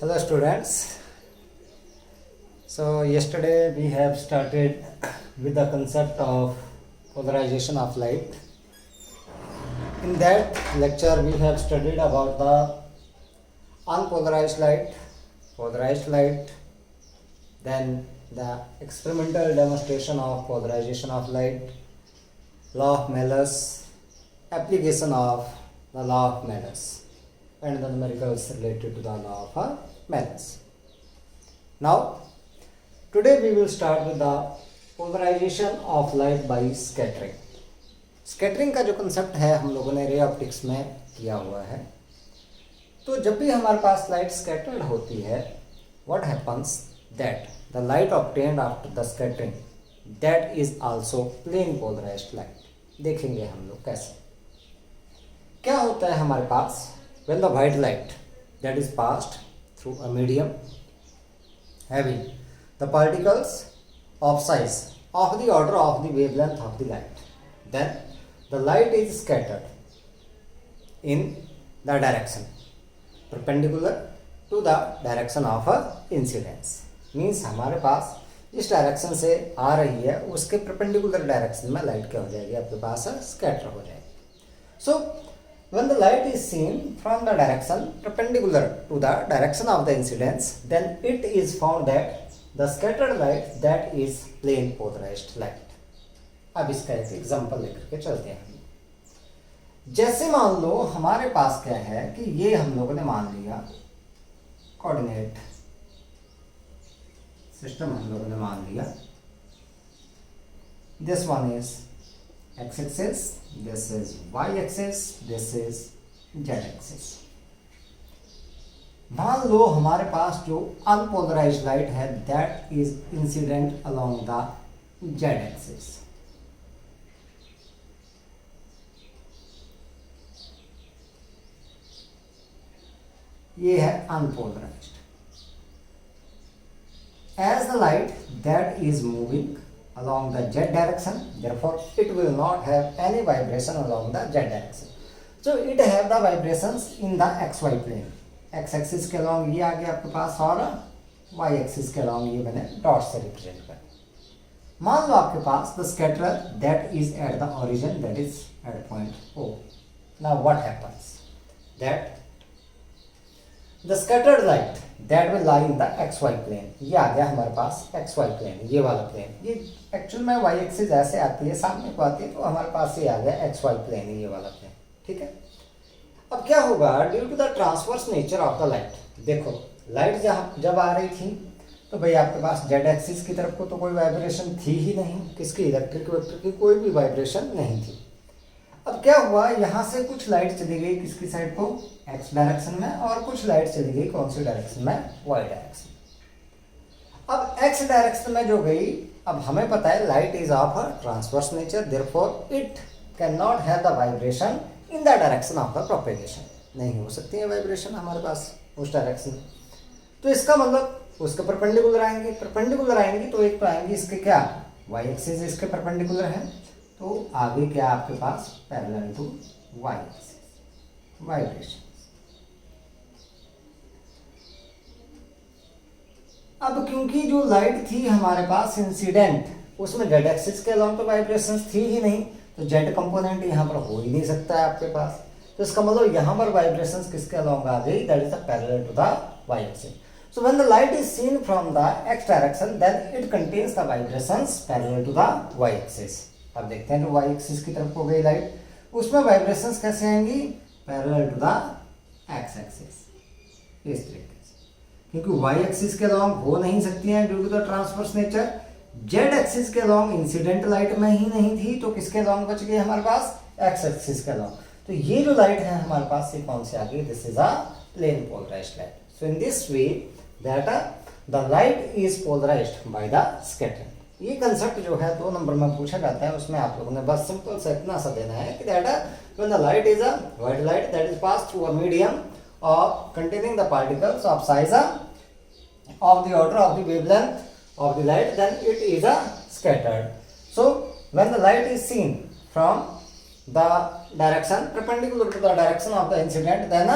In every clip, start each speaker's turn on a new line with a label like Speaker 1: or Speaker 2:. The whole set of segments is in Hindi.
Speaker 1: Hello students. So yesterday we have started with the concept of polarization of light. In that lecture we have studied about the unpolarized light, polarized light, then the experimental demonstration of polarization of light, law of Malus, application of the law of Malus, and the numericals related to the law of Malus. Now, today we will start with the polarization of light by scattering. Scattering का जो कंसेप्ट है हम लोगों ने रे ऑप्टिक्स में किया हुआ है. तो जब भी हमारे पास लाइट स्कैटर्ड होती है, what happens that the light obtained after the scattering that is also plane polarized light. देखेंगे हम लोग कैसे क्या होता है हमारे पास when the white light that is passed through a medium having the particles of size of the order of the wavelength of the light, then the light is scattered in the direction perpendicular to the direction of a incidence. Means हमारे पास जिस डायरेक्शन से आ रही है उसके परपेंडिकुलर डायरेक्शन में लाइट क्या हो जाएगी, आपके पास स्कैटर हो जाएगी. सो when the light is seen from the direction perpendicular to the direction of the incidence, then it is found that the scattered light that is plane polarized light. अब इसका एक एग्जांपल लेकर के चलते हैं. जैसे मान लो हमारे पास क्या है कि ये हम लोगों ने मान लिया कोऑर्डिनेट सिस्टम, हम लोगों ने मान लिया this one is x-axis, this is y-axis, this is z-axis. मान लो हमारे पास जो अनपोलराइज्ड लाइट है that is incident along the z-axis. ये है unpolarised. As the light that is moving along the z direction, therefore it will not have any vibration along the z direction. So it have the vibrations in the xy plane. x axis के along ये आ गया आपके पास और y axis के along ये मैंने डॉट से रिप्रेजेंट कर. मान लो आपके पास the scatterer that is at the origin, that is at point O. Now what happens? That the scattered light that will lie in the xy plane. ये आ गया हमारे पास xy plane, ये वाला प्लेन. ये एक्चुअल में y एक्सिस ऐसे आती है, सामने को आती है, तो हमारे पास ये आ गया xy प्लेन, ये वाला प्लेन. ठीक है. अब क्या होगा due to the transverse nature of the light. देखो लाइट जब आ रही थी तो भाई आपके पास z एक्सिस की तरफ को तो कोई वाइब्रेशन थी ही नहीं, किसकी इलेक्ट्रिक वेक्टर की कोई भी वाइब्रेशन नहीं थी. अब क्या हुआ, यहाँ से कुछ लाइट चली गई किसकी साइड को, x डायरेक्शन में, और कुछ लाइट चली गई कौन सी डायरेक्शन में, y डायरेक्शन. अब x डायरेक्शन में जो गई, अब हमें पता है light is of transverse nature, therefore it can not have the vibration in the direction of the propagation. नहीं हो सकती है वाइब्रेशन हमारे पास उस डायरेक्शन. तो इसका मतलब उसके परपेंडिकुलर आएंगे, तो एक तो आएंगे इसके क्या, y एक्सिस इसके परपेंडिकुलर है, तो आगे क्या आपके पास parallel to y axis vibration. अब क्योंकि जो लाइट थी हमारे पास इंसिडेंट, उसमें z एक्सिस के अलॉन्ग तो वाइब्रेशंस थी ही नहीं, तो z कंपोनेंट यहाँ पर हो ही नहीं सकता है आपके पास. तो इसका मतलब यहाँ पर वाइब्रेशंस किसके अलॉन्ग आ गई, that is the parallel to the y axis. So when the light is seen from the x direction, then it contains the vibrations parallel to the y axis. अब देखते हैं जो y एक्सिस की तरफ हो गई लाइट, उसमें वाइब्रेशंस कैसे आएंगी, parallel to the x axis, इस तरीके से. क्योंकि y एक्सिस के अलॉन्ग हो नहीं सकती हैं due to the transverse nature. z axis के अलॉन्ग इंसिडेंट लाइट में ही नहीं थी, तो किसके अलॉन्ग बच गई हमारे पास, x एक्सिस के अलॉन्ग. तो ये जो लाइट है हमारे पास ये कौन सी आ गई, this is a plane polarized light. So in this way that the light is polarized by the scattering. ये कंसेप्ट जो है 2 नंबर में पूछा जाता है, उसमें आप लोगों ने बस सिंपल सा इतना सा देना है कि that when the light is a white light that is pass through a medium of containing the particles of size of the order of the wavelength of the light, then it is a scattered. So when the light is seen from the direction perpendicular to the direction of the incident, then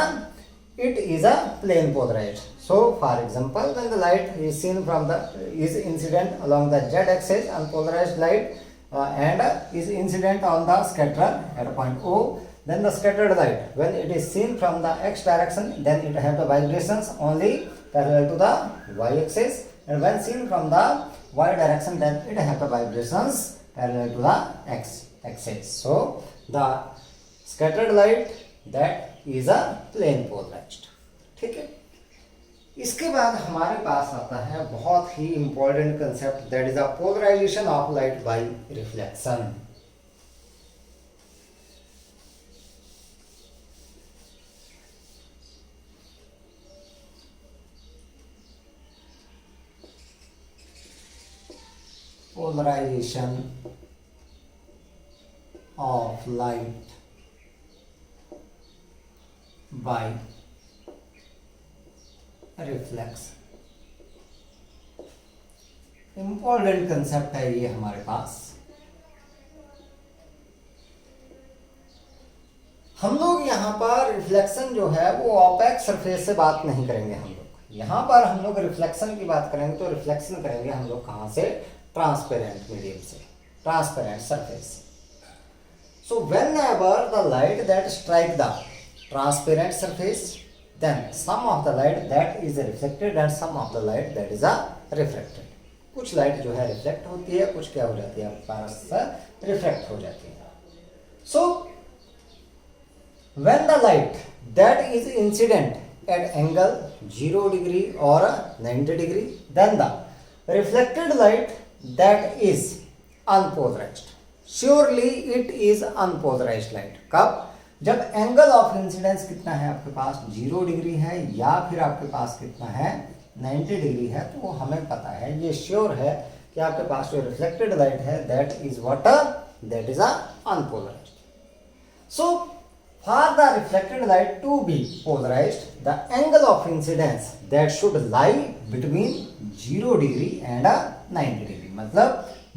Speaker 1: it is a plane polarized. So for example, when the light is seen from the is incident along the z-axis, unpolarized light and is incident on the scatterer at point O, then the scattered light, when it is seen from the x direction, then it have the vibrations only parallel to the y-axis, and when seen from the y direction, then it have the vibrations parallel to the x-axis. So the scattered light that is a plane polarized. ठीक है, इसके बाद हमारे पास आता है बहुत ही important concept, that is a polarization of light by reflection. Polarization of light by reflection. Important concept है ये हमारे पास. हम लोग यहाँ पर रिफ्लेक्शन जो है वो ऑपेक सरफेस से बात नहीं करेंगे. हम लोग यहाँ पर हम लोग रिफ्लेक्शन की बात करेंगे तो रिफ्लेक्शन करेंगे हम लोग कहाँ से? ट्रांसपेरेंट मीडियम से, transparent surface. So whenever the light that strike the transparent surface, then some of the light that is reflected and some of the light that is refracted. कुछ लाइट जो है रिफ्लेक्ट होती है, कुछ क्या हो जाती है आपके पास रिफ्रैक्ट हो जाती है. सो when the light that is incident at angle 0 degree or 90 degree, then the reflected light that is unpolarized. Surely it is unpolarized light. कब? जब एंगल ऑफ इंसिडेंस कितना है आपके पास? 0 डिग्री है या फिर आपके पास कितना है? 90 डिग्री है. तो हमें पता है, ये श्योर है कि आपके पास जो रिफ्लेक्टेड लाइट है that is water, that is unpolarized. So for the reflected light to be polarized, the angle of incidence that should lie between 0 degree and 90 degree. मतलब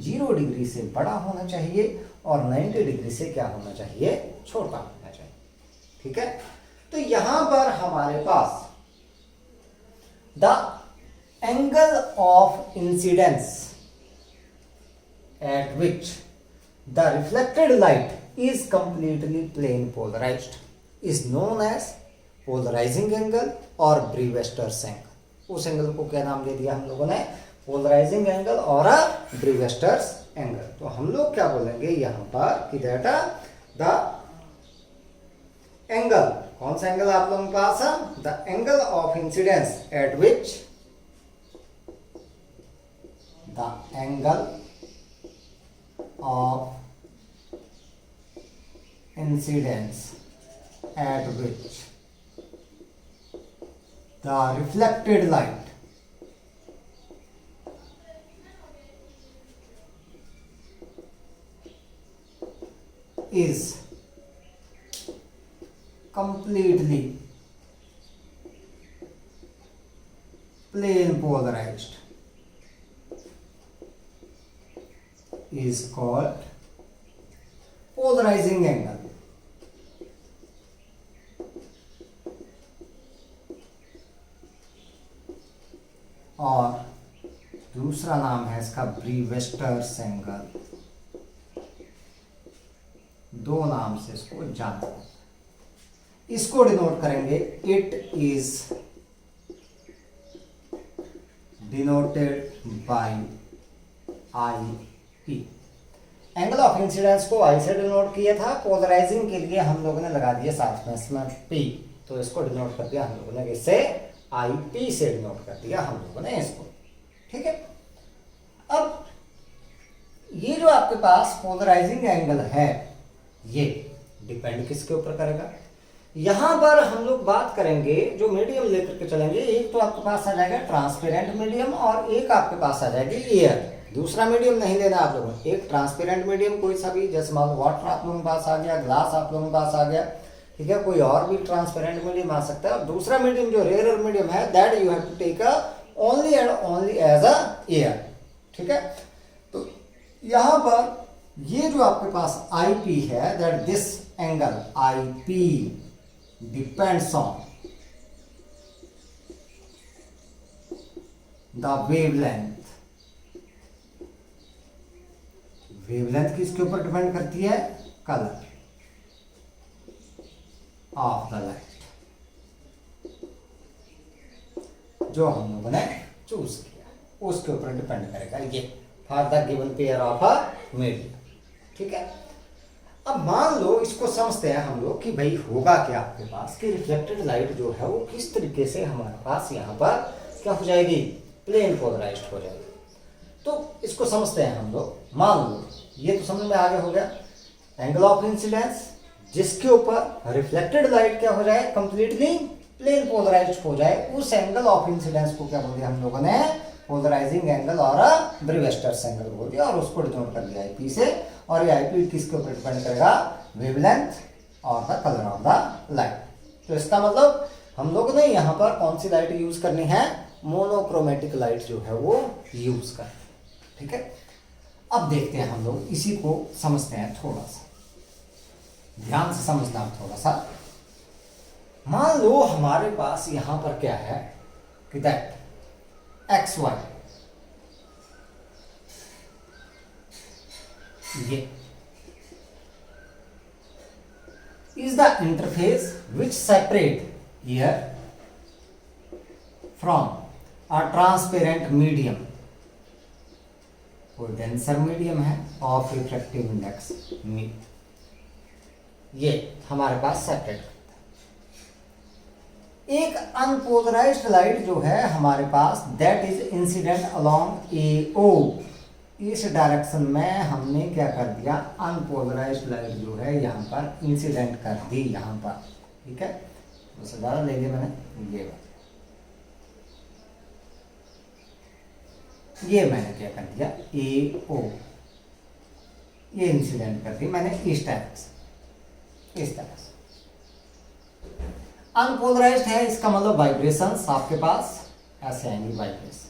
Speaker 1: 0 डिग्री से बड़ा होना चाहिए और 90 डिग्री से क्या होना चाहिए? छोटा होना चाहिए. ठीक है, तो यहां पर हमारे पास the angle of incidence at which the reflected light is completely plane polarized is known as polarizing angle और ब्रीवेस्टर्स एंगल. उस एंगल को क्या नाम दे दिया हम लोगों ने? पोलराइजिंग एंगल और ब्रीवेस्टर्स एंगल. तो हम लोग क्या बोलेंगे यहां पर कि दैट द एंगल, कौन सा एंगल आप लोगों के पास है? The angle of incidence at which the angle of incidence at which the reflected light is completely plane polarized is called polarizing angle. और दूसरा नाम है इसका ब्रीवेस्टर्स एंगल. दो नाम से इसको जाना. इसको डिनोट करेंगे, it is denoted by I P. Angle of incidence को आई से डिनोट किया था, पोलराइजिंग के लिए हम लोगों ने लगा दिया साथ में इसमें पी, तो इसको डिनोट कर दिया हम लोगों ने इससे आई पी से डिनोट कर दिया हम लोगों ने इसको. ठीक है, अब ये जो आपके पास पोलराइजिंग एंगल है ये डिपेंड किसके ऊपर करेगा? यहां पर हम लोग बात करेंगे जो मीडियम लेकर के चलेंगे. एक तो आपके पास आ जाएगा ट्रांसपेरेंट मीडियम और एक आपके पास आ जाएगी एयर. दूसरा मीडियम नहीं लेना आप लोगों को. एक ट्रांसपेरेंट मीडियम कोई सा भी, जैसे मान लो वाटर आप लोगों के पास आ गया, ग्लास आप लोगों के पास आ गया. ठीक है, कोई और भी ट्रांसपेरेंट मीडियम आ सकता है. और दूसरा मीडियम जो रेयर मीडियम है that you have to take only and only as a air. ठीक है, तो यहां पर ये जो आपके पास आई पी है, that this angle I P depends on the wavelength, wavelength किसके ऊपर डिपेंड करती है? कलर ऑफ द लाइट जो हम लोगों ने चूज किया उसके ऊपर डिपेंड करेगा ये, for the given pair of a medium. ठीक है, अब मान लो इसको समझते हैं हम लोग कि भाई होगा क्या आपके पास कि रिफ्लेक्टेड लाइट जो है वो किस तरीके से हमारे पास यहाँ पर क्या हो जाएगी? प्लेन पोलराइज्ड हो जाएगी। तो इसको समझते हैं हम लोग। मान लो ये तो समझ में आगे हो गया, एंगल ऑफ इंसिडेंस जिसके ऊपर रिफ्लेक्टेड लाइट क्या हो जाए? कंप्लीटली प्लेन पोलराइज्ड हो जाए, उस एंगल ऑफ इंसिडेंस को क्या बोल दिया हम लोगों ने? पोलराइजिंग एंगल और ब्रेविस्टर्स एंगल बोल दिया, और उसको डिनोट कर दिया आईपी से। और ये आईपी किसके ऊपर डिपेंड करेगा? वेवलेंथ और the colour of the light. तो इसका मतलब हम लोग ने यहाँ पर कौन सी लाइट यूज करनी है? मोनोक्रोमेटिक लाइट जो है वो यूज करनी है। ठीक है, अब देखते हैं हम लोग इसी को समझते हैं, थोड़ा सा ध्यान से समझना थोड़ा सा। मान लो हमारे पास यहां पर क्या है कि दैट एक्स वाई, ये is the interface which separate here from a transparent medium, कोई डेंसर मीडियम है ऑफ रिफ्रैक्टिव इंडेक्स मी, ये हमारे पास सेपरेट करता है। एक अनपोलराइज्ड लाइट जो है हमारे पास दैट इज इंसिडेंट अलोंग ए ओ, इस डायरेक्शन में हमने क्या कर दिया? अनपोलराइज्ड लाइट जो है यहाँ पर इंसिडेंट कर दी यहाँ पर। ठीक है, उससे ज़्यादा ले लिया मैंने, ये मैंने क्या कर दिया? ए ओ, ये इंसिडेंट कर दी मैंने इस डायरेक्शन, इस तरह से। अनपोलराइज्ड है इसका मतलब वाइब्रेशंस आपके पास ऐसे आएंगी, वाइब्रेशन।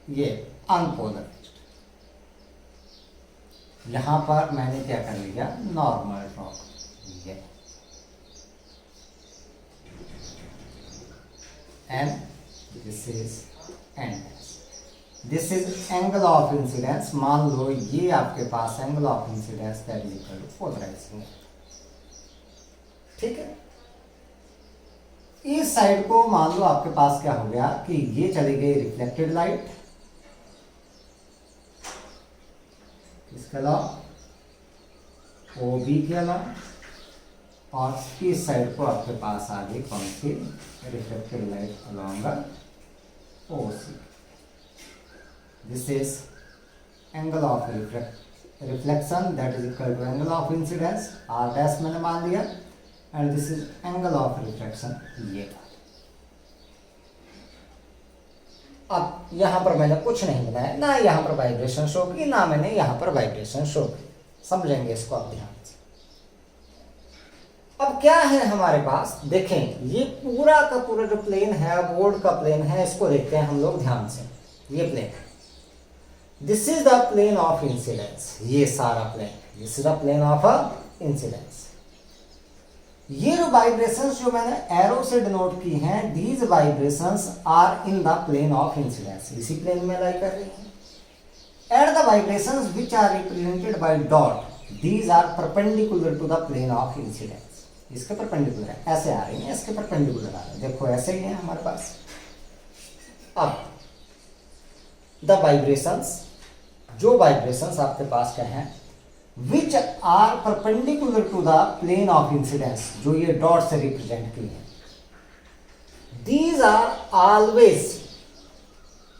Speaker 1: ये अनपोलराइज्ड, यहां पर मैंने क्या कर लिया? नॉर्मल ड्रॉ, ये and this is and this is angle of incidence. मान लो ये आपके पास angle of incidence that is equal to polarizing. ठीक है, इस साइड को मान लो आपके पास क्या हो गया कि ये चली गई रिफ्लेक्टेड लाइट, इसके अलावा ओ बी के अलावा, और इस साइड को आपके पास आ गई कौन सी? Reflected light along O C. This is angle of reflection that is equal to angle of incidence, R dash मैंने मान लिया, and this is angle of reflection, ये। अब यहां पर मैंने कुछ नहीं बनाया, ना यहां पर वाइब्रेशन शो की, ना मैंने यहां पर वाइब्रेशन शो की। समझेंगे इसको आप ध्यान से। अब क्या है हमारे पास? देखें, ये पूरा का पूरा जो प्लेन है, बोर्ड का प्लेन है, इसको देखते हैं हम लोग ध्यान से। ये plane, this is the plane of incidence, ये सारा plane, this is the plane of incidence. ये जो वाइब्रेशंस जो मैंने एरो से डिनोट की हैं, these vibrations are in the plane of incidence, इसी प्लेन में लाई कर रही हैं। At the vibrations which are represented by dot, these are perpendicular to the plane of incidence, इसके परपेंडिकुलर है, ऐसे आ रही हैं, इसके परपेंडिकुलर आ रही है, देखो ऐसे ही है हमारे पास। अब द वाइब्रेशंस, जो वाइब्रेशंस आपके पास क्या है? which are perpendicular to the plane of incidence, जो ये डॉट से रिप्रेजेंट की है, these are always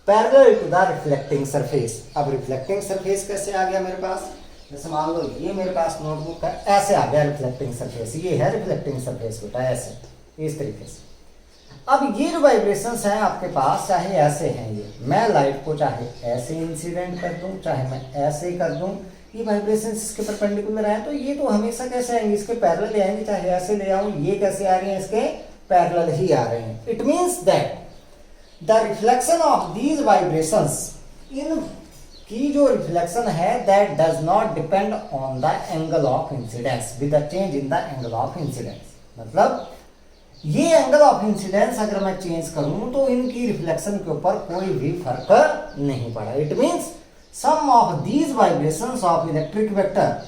Speaker 1: parallel to the reflecting surface। अब रिफ्लेक्टिंग सरफेस कैसे आ गया मेरे पास? जैसे मान लो ये मेरे पास नोटबुक है, ऐसे आ गया रिफ्लेक्टिंग सरफेस, ये है रिफ्लेक्टिंग सरफेस बेटा, ऐसे इस तरीके से। अब ये जो वाइब्रेशंस हैं आपके पास, चाहे ऐसे हैं, ये मैं लाइट को चाहे ऐसे इंसिडेंट कर दूं, चाहे मैं ऐसे ही कर दूं, ये वाइब्रेशंस इसके परपेंडिकुलर हैं, तो ये तो हमेशा कैसे आएंगे? इसके पैरेलल आएंगे, चाहे ऐसे ले आऊं, ये कैसे आ रही हैं? इसके पैरेलल ही आ रहे हैं। It means that the reflection of these vibrations इन कि जो रिफ्लेक्शन है that does not depend on the angle of incidence with the change in the angle of incidence. मतलब ये एंगल ऑफ इंसिडेंस अगर मैं चेंज करूं तो इनकी रिफ्लेक्शन के ऊपर कोई भी फर्क नहीं पड़ा। It means some of these vibrations of electric vector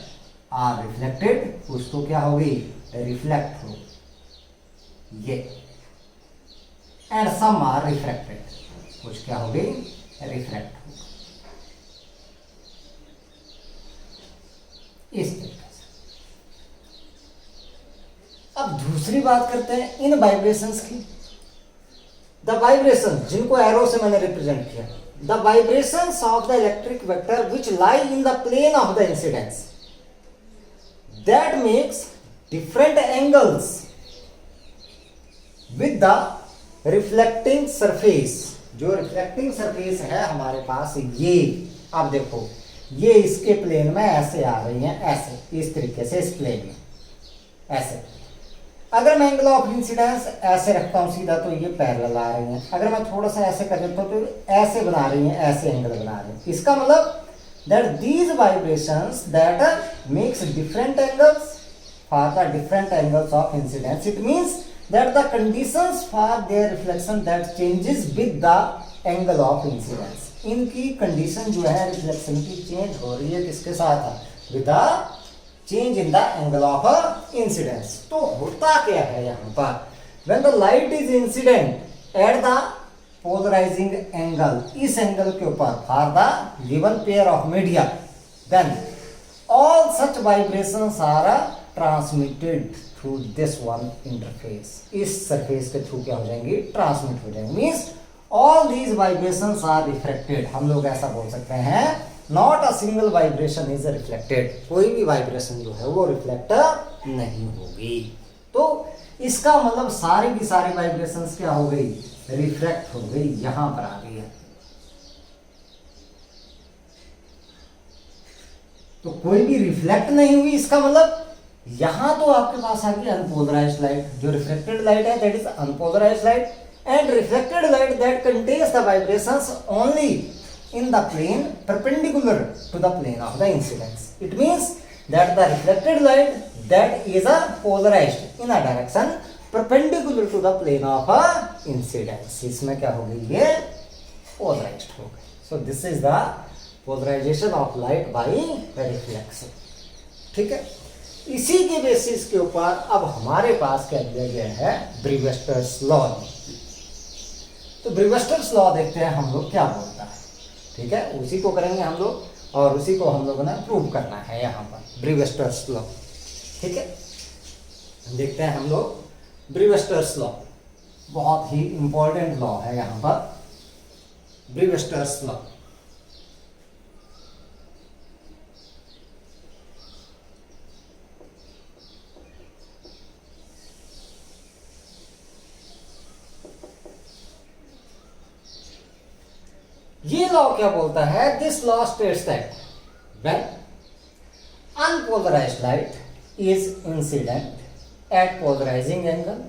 Speaker 1: are reflected, कुछ तो क्या होगी, रिफ्लेक्ट हो ये, एंड सम आर रिफ्रैक्टेड, कुछ क्या होगी, रिफ्रैक्ट हो। इस तरीके से। अब दूसरी बात करते हैं इन वाइब्रेशंस की। द वाइब्रेशन जिनको एरो से मैंने रिप्रेजेंट किया, the vibrations of the electric vector which lie in the plane of the incidence that makes different angles with the reflecting surface. जो रिफ्लेक्टिंग सरफेस है हमारे पास ये, आप देखो ये इसके प्लेन में ऐसे आ रही हैं, ऐसे इस तरीके से इस प्लेन में ऐसे। अगर मैं एंगल ऑफ इंसिडेंस ऐसे रखता हूं सीधा तो ये पैरेलल आ रही हैं, अगर मैं थोड़ा सा ऐसे कर देता हूं तो ऐसे बना रही हैं, ऐसे एंगल बना रही हैं। इसका मतलब that these vibrations that makes different angles for the different angles of incidence. It means that the conditions for their reflection that changes with the angle of incidence. इनकी कंडीशन जो है रिफ्लेक्शन की चेंज हो रही है किसके साथ, with the change in the angle of incidence. तो होता क्या है यहाँ पर, when the light is incident at the polarizing angle, इस एंगल के ऊपर for the given pair of media, then all such vibrations are transmitted through this one interface. इस सरफेस के थ्रू क्या हो जाएंगी, ट्रांसमिट हो जाएंगे। Means all these vibrations are reflected. हम लोग ऐसा बोल सकते हैं not a single vibration is reflected, कोई भी वाइब्रेशन जो है वो रिफ्लेक्ट नहीं होगी। तो इसका मतलब सारी की सारी वाइब्रेशंस क्या हो गई, रिफ्लेक्ट हो गई, यहां पर आ गई है। तो कोई भी रिफ्लेक्ट नहीं हुई, इसका मतलब यहां तो आपके पास आ गई अनपोलराइज्ड लाइट। जो रिफ्लेक्टेड लाइट है that is unpolarised light, and reflected light that contains the vibrations only in the plane perpendicular to the plane of the incidence. It means that the reflected light that is polarized in a direction perpendicular to the plane of incidence. इसमें क्या हो गई, ये polarized हो गई. So this is the polarization of light by reflection. ठीक है, इसी के बेसिस के ऊपर अब हमारे पास क्या दिया गया है, ब्रीवेस्टर्स लॉ। तो ब्रीवेस्टर्स लॉ देखते हैं हम लोग क्या बोलता है। ठीक है, उसी को करेंगे हम लोग, और उसी को हम लोगों ने प्रूव करना है यहाँ पर, ब्रीवेस्टर्स लॉ। ठीक है, देखते हैं हम लोग ब्रीवेस्टर्स लॉ। बहुत ही इंपॉर्टेंट लॉ है यहाँ पर, ब्रीवेस्टर्स लॉ। ये लॉ क्या बोलता है, this law states that when unpolarized light is incident at polarizing angle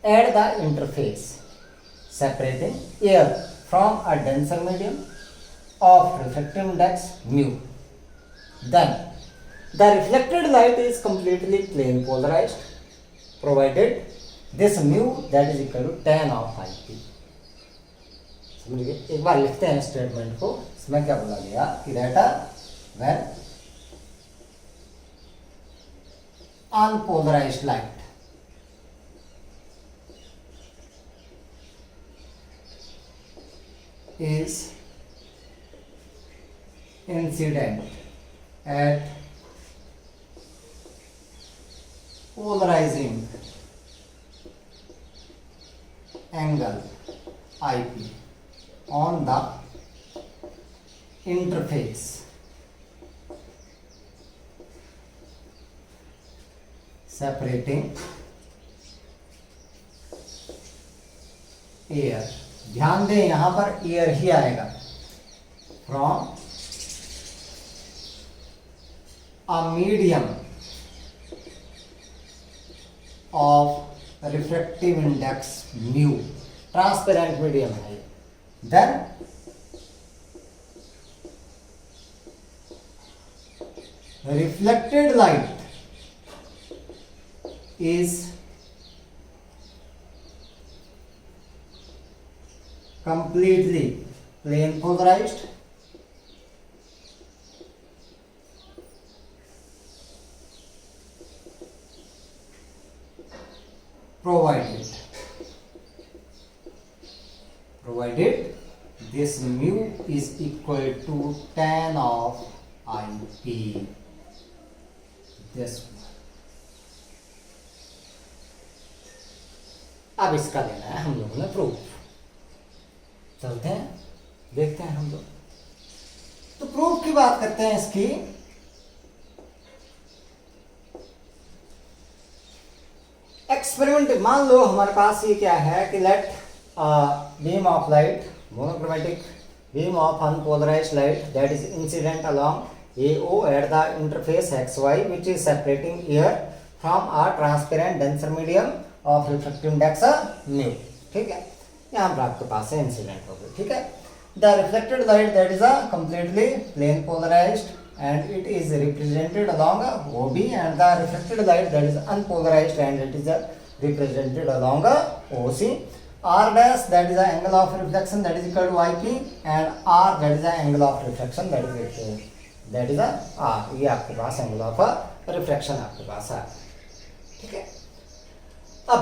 Speaker 1: at the interface separating air from a denser medium of reflective index mu, then the reflected light is completely plane polarized provided this mu that is equal to tan of ip। समझिए, एक बार लिखते हैं स्टेटमेंट को। इसमें क्या बोला गया कि data when unpolarized light is incident at polarizing angle IP on the interface separating air, ध्यान दें यहां पर एयर ही आएगा, from a medium of refractive index mu, transparent medium है। Then reflected light is completely plane polarized, provided this mu is equal to tan of IP. This अब इसका लेना है हम लोगों ने प्रूफ। चलते हैं, देखते हैं हम लोग। तो प्रूफ की बात करते हैं इसकी। एक्सपेरिमेंट मान लो हमारे पास ये क्या है कि let beam of light, monochromatic beam of unpolarized light that is incident along AO at the interface XY which is separating air from a transparent denser medium of refractive index mu। ठीक है, यहाँ पर आपके पास है इंसिडेंट हो गई। ठीक है, the reflected light that is a completely plane polarized and it is represented along OB and the reflected light that is unpolarized and it is represented along OC। R dash that is the angle of reflection that is equal to IP and R that is the angle of reflection that is R। ये आपके पास एंगल ऑफ रिफ्लेक्शन आपके पास है। ठीक है, अब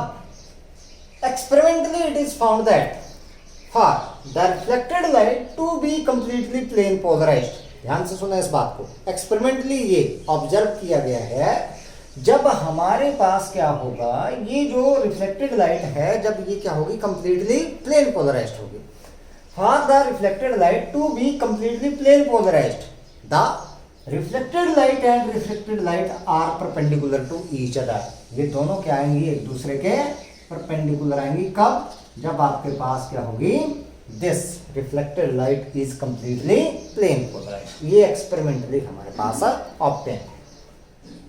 Speaker 1: experimentally it is found that for the reflected light to be completely plane polarized. ध्यान से सुना इस बात को, एक्सपेरिमेंटली ये ऑब्जर्व किया गया है जब हमारे पास क्या होगा, ये जो रिफ्लेक्टेड लाइट है जब ये क्या होगी, कंप्लीटली प्लेन पोलराइज्ड होगी। For the reflected light to be completely plane polarized the reflected light and reflected light are perpendicular to each other. ये दोनों क्या आएंगी, एक दूसरे के परपेंडिकुलर आएंगी। कब, जब आपके पास क्या होगी, this reflected light is completely plane polarized. ये एक्सपेरिमेंटली हमारे पास ऑब्टेन।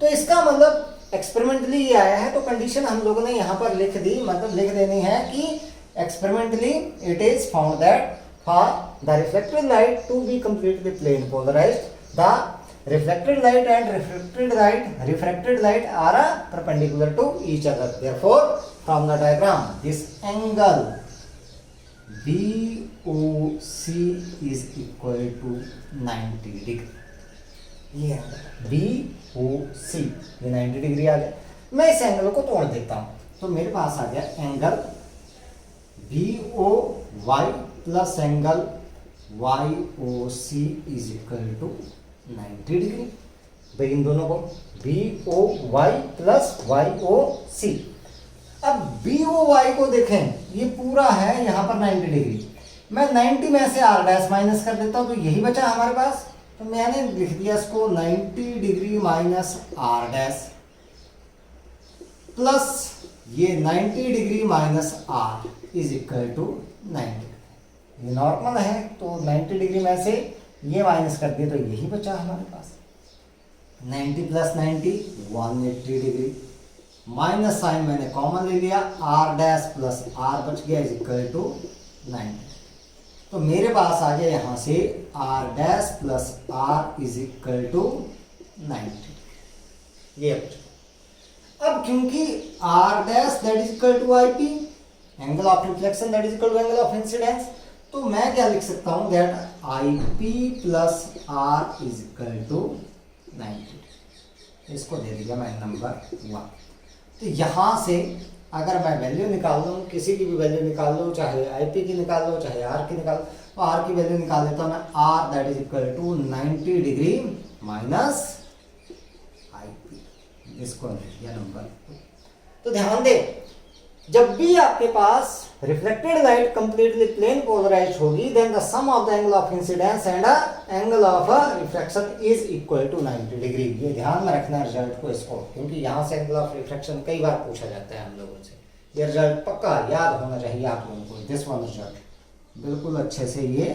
Speaker 1: तो इसका मतलब एक्सपेरिमेंटली ये आया है, तो कंडीशन हम लोगों ने यहाँ पर लिख दी, मतलब लिख देनी है कि experimentally it is found that for the reflected light to be completely plane polarized the reflected light and refracted light are perpendicular to each other। therefore from the diagram this angle BOC is equal to 90 degree। ये BOC ये 90 डिग्री आ गया। मैं इस एंगल को तोड़ देता हूं, तो मेरे पास आ गया angle BOY plus angle YOC is equal to 90 degree. भाई इन दोनों को BOY प्लस YOC। अब BOY को देखें, ये पूरा है यहाँ पर 90 डिग्री। मैं 90 में से R डैश माइनस कर देता हूँ, तो यही बचा हमारे पास। तो मैंने लिख दिया इसको 90 degree minus R dash plus ये 90 degree minus R is equal to 90। ये नॉर्मल है, तो 90 डिग्री में से ये माइनस कर दिए, तो यही बचा हमारे पास। 90 प्लस 90 180 डिग्री, माइनस साइन मैंने कॉमन ले लिया, R डैश प्लस R बच गया इज इक्वल टू 90। तो मेरे पास आ गया यहां से R dash plus R is equal to 90। ये अब क्योंकि R dash that is equal to IP, angle of reflection that is equal to angle of incidence, तो मैं क्या लिख सकता हूं that IP plus R is equal to 90। इसको दे दिया मैं नंबर 1। तो यहां से अगर मैं वैल्यू निकाल लूँ, किसी की भी वैल्यू निकाल लो, चाहे IP की निकाल लो, चाहे R की निकाल लो, तो R की वैल्यू निकाल लेता हूँ मैं, R that is equal to 90 degree minus IP। इसको दिया नंबर 2। तो ध्यान दे, जब भी आपके पास reflected light completely plane polarized होगी, then the sum of the angle of incidence and angle of reflection is equal to 90 degree. ये ध्यान में रखना है रिजल्ट को, इसको, क्योंकि यहाँ से एंगल ऑफ रिफ्लेक्शन कई बार पूछा जाता है हम लोगों से। ये रिजल्ट पक्का याद होना चाहिए आप लोगों को। दिस वन रिजल्ट बिल्कुल अच्छे से ये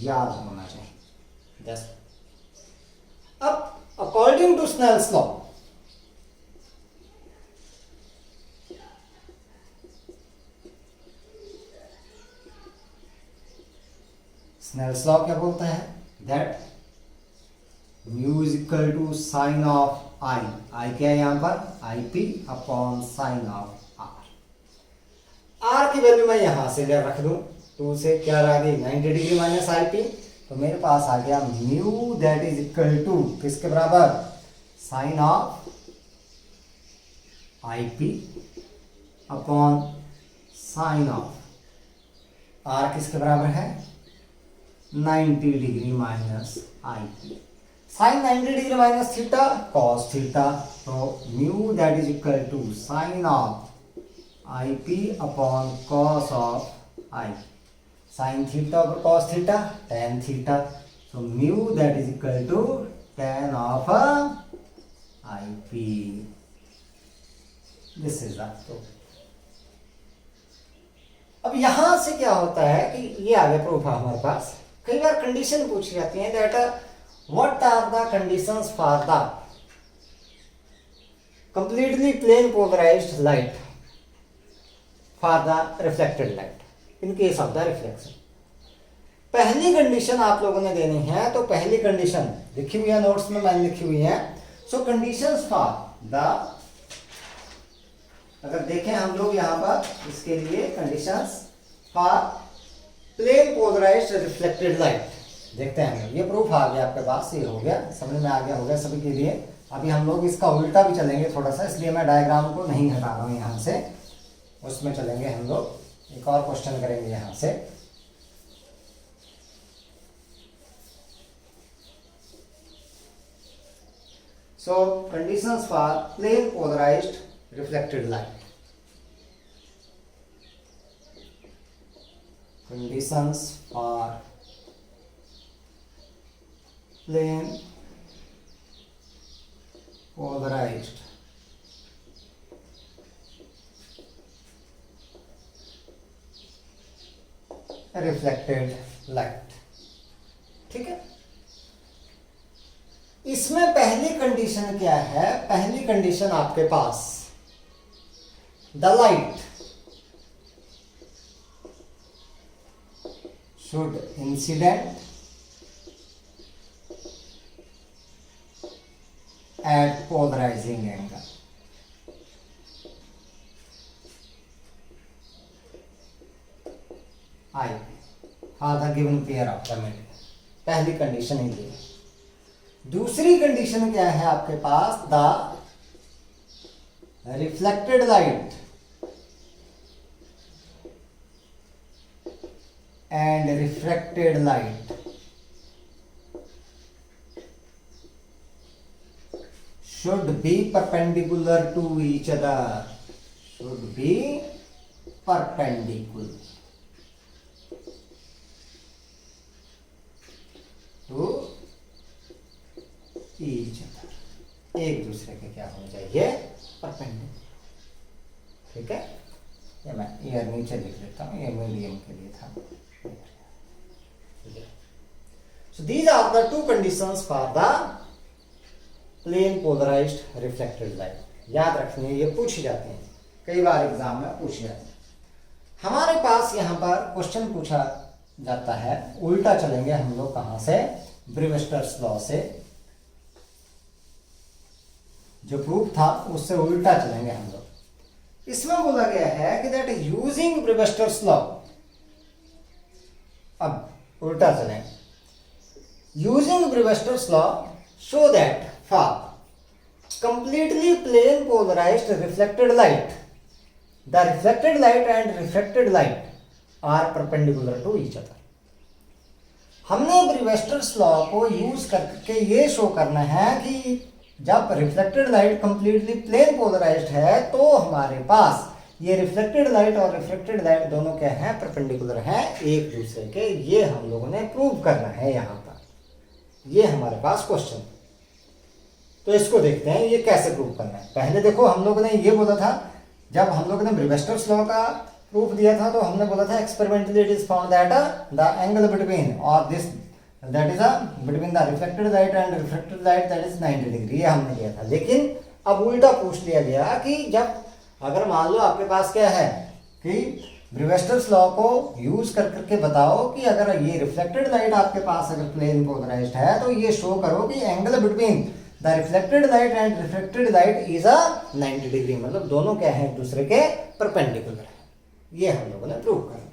Speaker 1: याद होना चाहिए। अब according to Snell's law, Snell's law क्या बोलता है, that mu is equal to sine of I, I क्या है यहाँ पर I P upon sine of R. R की वैल्यू मैं यहाँ से ले रख दूं, 2 से क्या आ गई 90 डिग्री माइनस आई पी, तो मेरे पास आ गया mu that is equal to किसके बराबर sine of I P upon sine of R किसके बराबर है 90 degree minus I P. Sine 90 degree minus theta cos theta, तो mu that is equal to sine of I P upon cos of I, sine theta और cos theta tan theta, so mu that is equal to tan of I P. This is the proof. अब यहां से क्या होता है कि ये आ गया प्रूफ हमारे पास। कई बार कंडीशन पूछी जाती है that what are the conditions for the completely plane polarized light for the reflected light in case of the reflection. पहली कंडीशन आप लोगों ने देनी है, तो पहली कंडीशन लिखी हुई है नोट्स में, मैंने लिखी हुई है। सो कंडीशंस फॉर द, अगर देखें हम लोग यहाँ पर इसके लिए conditions for plane polarized reflected light देखते हैं। ये प्रूफ आ गया आपके पास, ये हो गया समझ में आ गया होगा सभी के लिए। अभी हम लोग इसका उल्टा भी चलेंगे थोड़ा सा, इसलिए मैं डायग्राम को नहीं हटा रहा हूँ यहाँ से, उसमें चलेंगे हम लोग। एक और क्वेश्चन करेंगे यहाँ से। So conditions for plane polarized reflected light. Conditions for plane polarized reflected light। ठीक है, इसमें पहली कंडीशन क्या है? पहली कंडीशन आपके पास the light should incident at polarizing angle. I for the given pair of the media, पहली कंडीशन ही ये। दूसरी कंडीशन क्या है आपके पास? The reflected light and refracted light should be perpendicular to each other, should be perpendicular to each other, एक दूसरे के क्या होना चाहिए परपेंडिकुलर। ठीक है, ये मैं ईयर नीचे लिख लेता हूँ, ये मीडियम के लिए था। So these are the two conditions for the plane polarized reflected light. याद रखनी, ये पूछी जाती हैं, कई बार एग्जाम में पूछी जाती है। हमारे पास यहाँ पर क्वेश्चन पूछा जाता है, उल्टा चलेंगे हम लोग कहाँ से? ब्रीवेस्टर्स लॉ से। जो प्रूफ था उससे उल्टा चलेंगे हम लोग। इसमें बोला गया है कि दैट यूजिंग ब्रीवेस्टर्स लॉ, अब उल्टा चलेंगे। Using Brewster's law show that for completely plane polarized reflected light, the reflected light and refracted light are perpendicular to each other। हमने ब्रीवेस्टर्स लॉ को यूज करके ये शो करना है कि जब reflected light completely plane polarized है तो हमारे पास ये रिफ्लेक्टेड लाइट और रिफ्रैक्टेड लाइट दोनों क्या हैं? परपेंडिकुलर हैं एक दूसरे के। ये हम लोगों ने प्रूव करना है यहाँ पर, ये हमारे पास क्वेश्चन। तो इसको देखते हैं ये कैसे प्रूव करना है। पहले देखो, हम लोगों ने ये बोला था, जब हम लोगों ने ब्रीवेस्टर्स लॉ का प्रूफ दिया था तो हमने बोला था experimentally it is found that the angle between और this that is between the reflected light and refracted light that is 90 degree, ये हमने लिया था। लेकिन अब उल्टा पूछ लिया गया कि जब अगर मान लो आपके पास क्या है कि ब्रीवेस्टर्स लॉ को यूज कर करके बताओ कि अगर ये रिफ्लेक्टेड लाइट आपके पास अगर प्लेन पोलराइज्ड है तो ये शो करो कि angle between the reflected light and reflected light is a 90 degree, मतलब दोनों क्या है एक दूसरे के परपेंडिकुलर है। ये हम लोगों ने प्रूव करना।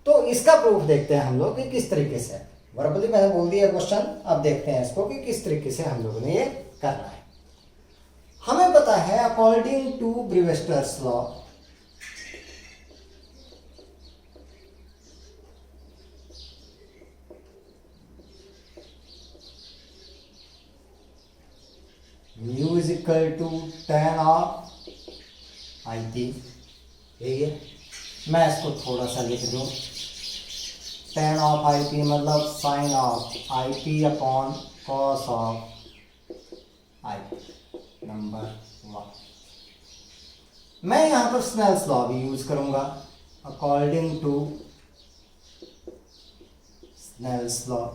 Speaker 1: तो इसका प्रूफ देखते हैं हम लोग कि किस तरीके से। वर्बली मैंने बोल दिया क्वेश्चन, अब देखते हैं इसको कि किस तरीके से हम लोगों ने ये करना है। हमें पता है according to Brewster's law mu is equal to tan of I P. यही है, मैं इसको थोड़ा सा लिख दूं। tan ऑफ आई पी मतलब sine of I P upon cos of I P number 1। मैं यहां पर स्नेल्स लॉ भी यूज करूंगा। According to Snell's law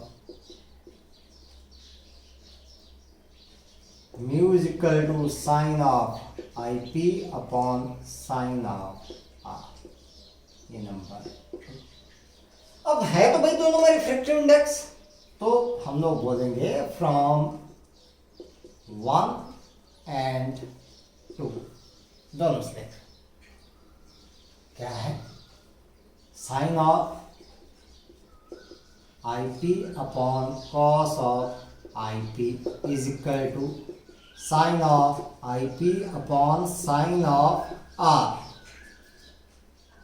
Speaker 1: mu is equal to sine of I P upon sine of R, ये नंबर। अब है तो भाई दोनों में रिफ्रैक्टिव इंडेक्स, तो हम लोग बोलेंगे फ्रॉम 1 and 2 दोनों से क्या है sine of I P upon cos of I P is equal to sine of I P upon sine of R.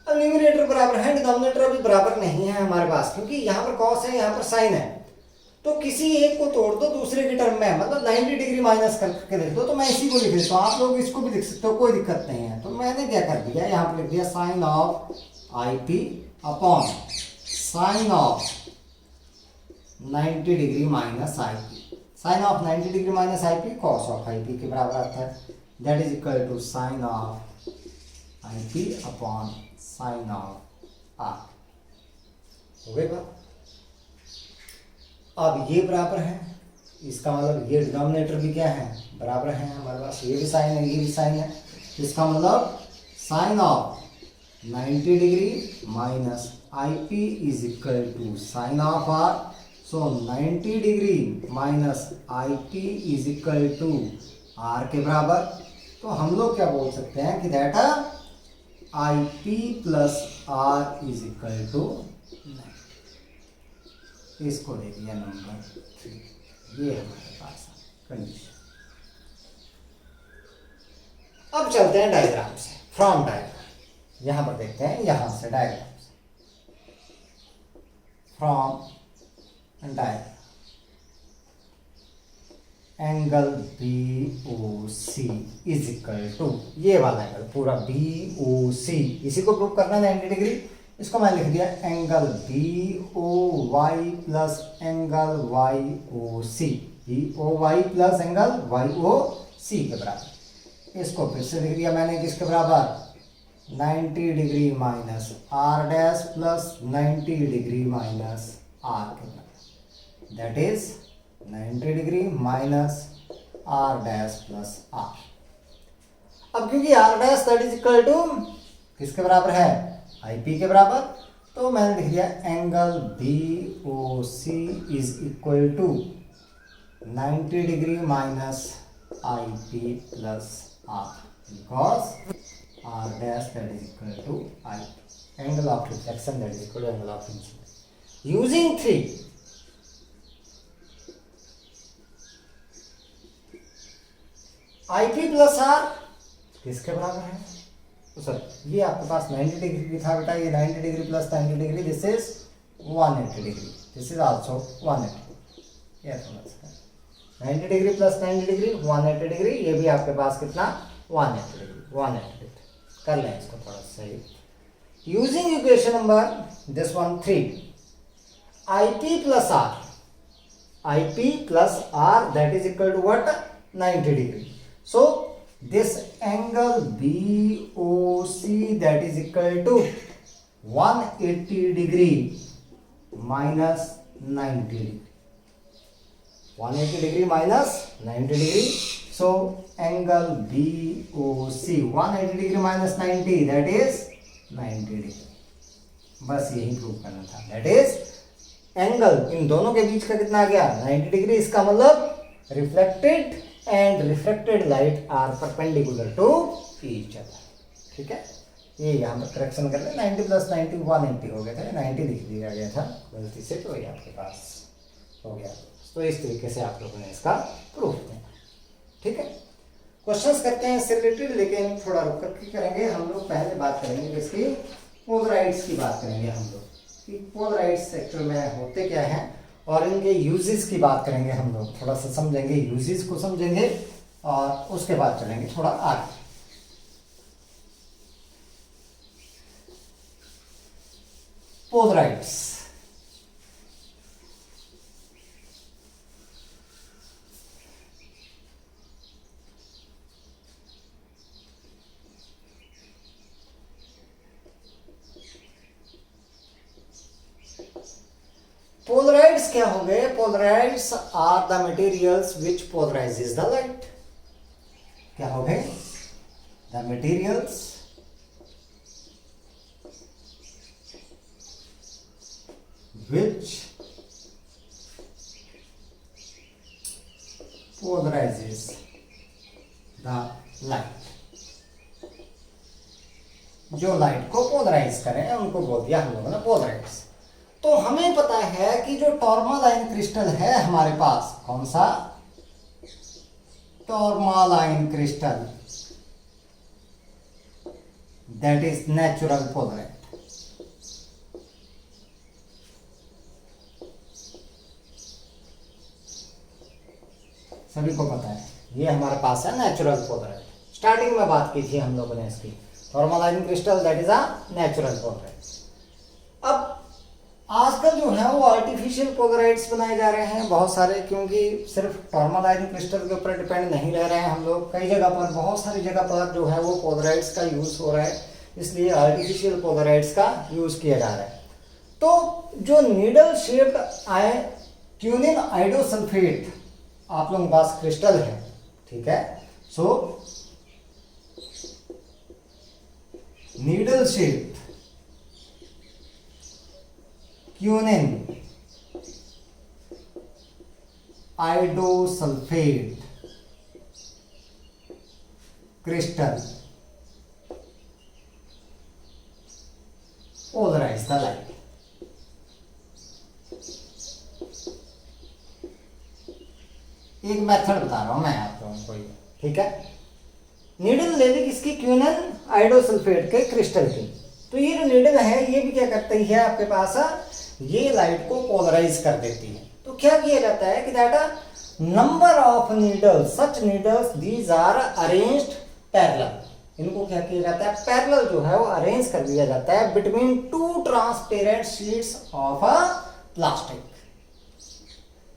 Speaker 1: अब न्यूमरेटर बराबर है, डिनोमिनेटर अभी बराबर नहीं है हमारे पास, क्योंकि यहाँ पर कॉस है यहाँ पर साइन है। तो किसी एक को तोड़ दो दूसरे की टर्म में, मतलब 90 डिग्री माइनस करके लिख दो। तो मैं इसी को लिख देता हूँ, आप लोग इसको भी लिख सकते हो, कोई दिक्कत नहीं है। तो मैंने क्या कर दिया, यहाँ पर लिख दिया sine of I P upon sine of 90 degree minus I P. Sine of 90 degree minus I P cos of I P के बराबर आता है। That is equal to sine of I P upon sine of R. हो गई बात। अब ये बराबर है, इसका मतलब ये डिनोमिनेटर भी क्या है बराबर है हमारे पास, ये भी साइन है ये भी साइन है। इसका मतलब sine of 90 degree minus I P is equal to sine of R. So 90 degree minus I P is equal to R के बराबर। तो हम लोग क्या बोल सकते हैं कि that I P plus R is equal to, इसको दे दिया नंबर 3। ये हमारे पास कंडीशन। अब चलते हैं डायग्राम से, फ्रॉम डायग्राम। यहां पर देखते हैं, यहां से डायग्राम से from diagram. Angle B O C is equal to, ये वाला एंगल पूरा बी ओ सी, इसी को प्रूव करना है 90 डिग्री। इसको मैं लिख दिया angle B O Y plus angle Y O C, B O Y plus angle Y O C के बराबर। इसको फिर से लिख दिया मैंने किसके बराबर, 90 degree minus R dash plus 90 degree minus R के बराबर। That is 90 degree minus R dash plus R. अब क्योंकि R dash that is equal to किसके बराबर है, आई पी के बराबर, तो मैंने लिख दिया angle B O C is equal to 90 degree minus I P plus R, because R dash that is equal to I, angle of reflection that is equal to angle of incidence. Using 3 I P plus R किसके बराबर है, तो सर ये आपके पास 90 डिग्री था बेटा, ये 90 degree plus 90 degree, this is 180 degree, this is also 180। ये समझ सकते 90 डिग्री प्लस 90 डिग्री 180 डिग्री, ये भी आपके पास कितना 180 डिग्री, 180 डिग्री। कर लें इसको थोड़ा सही। Using equation number this one 3, I P plus R, I P plus R that is equal to what, 90 degree. So this angle BOC that is equal to 180 degree minus 90 degree. 180 degree minus 90 degree. So angle BOC 180 degree minus 90 that is 90 degree. बस यही प्रूव करना था। दैट इज एंगल इन दोनों के बीच का कितना आ गया 90 डिग्री। इसका मतलब reflected and refracted light are perpendicular to each other. ठीक है, ये यहाँ पर करेक्शन कर ले, 90 प्लस 90 180 हो गया था, 90 लिख दिया गया था गलती से, तो ये आपके पास हो गया। तो इस तरीके से आप लोगों ने इसका प्रूफ देना। ठीक है, क्वेश्चंस करते हैं इससे रिलेटेड, लेकिन थोड़ा रुक करके करेंगे। हम लोग पहले बात करेंगे इसकी पोलराइड्स की बात करेंगे हम लोग कि पोलराइड्स एक्चुअल में होते क्या हैं, और इनके यूजेस की बात करेंगे। हम लोग थोड़ा सा समझेंगे, यूजेस को समझेंगे, और उसके बाद चलेंगे थोड़ा आगे। पोलराइड्स पोलराइड्स क्या हो गए? Polaroids are the materials which polarizes the light. क्या हो गए? The materials which polarizes the light। जो लाइट को पोलराइज करें उनको बोल दिया हम लोगों ने पोलराइड्स। तो हमें पता है कि जो टॉर्मालाइन क्रिस्टल है हमारे पास, कौन सा? Tourmaline crystal, that is natural polaroid. सभी को पता है ये हमारे पास है नेचुरल पोलराइड। स्टार्टिंग में बात की थी हम लोगों ने इसकी, tourmaline crystal that is a natural polaroid. अब आजकल जो है वो आर्टिफिशियल पोलराइड्स बनाए जा रहे हैं बहुत सारे, क्योंकि सिर्फ टॉर्मालाइन क्रिस्टल के ऊपर डिपेंड नहीं रह रहे हैं हम लोग। कई जगह पर, बहुत सारी जगह पर जो है वो पोलराइड्स का यूज हो रहा है, इसलिए आर्टिफिशियल पोलराइड्स का यूज किया जा रहा है। तो जो नीडल शेप्ड क्यूनिन आइडोसल्फेट आप लोगों के पास क्रिस्टल है, ठीक है, so needle shape quinine iodosulphate crystal polarize the light. एक मेथड बता रहा हूं मैं आप लोगों को, ठीक है। नीडल ले ली किसकी? क्यूनिन आइडोसल्फेट के क्रिस्टल की। तो ये जो नीडल है ये भी क्या करती है आपके पास, ये लाइट को पोलराइज कर देती है। तो क्या किया जाता है कि that number of needles, such needles these are arranged parallel. इनको क्या किया जाता है? पैरेलल जो है वो अरेंज कर दिया जाता है between two transparent sheets of a plastic,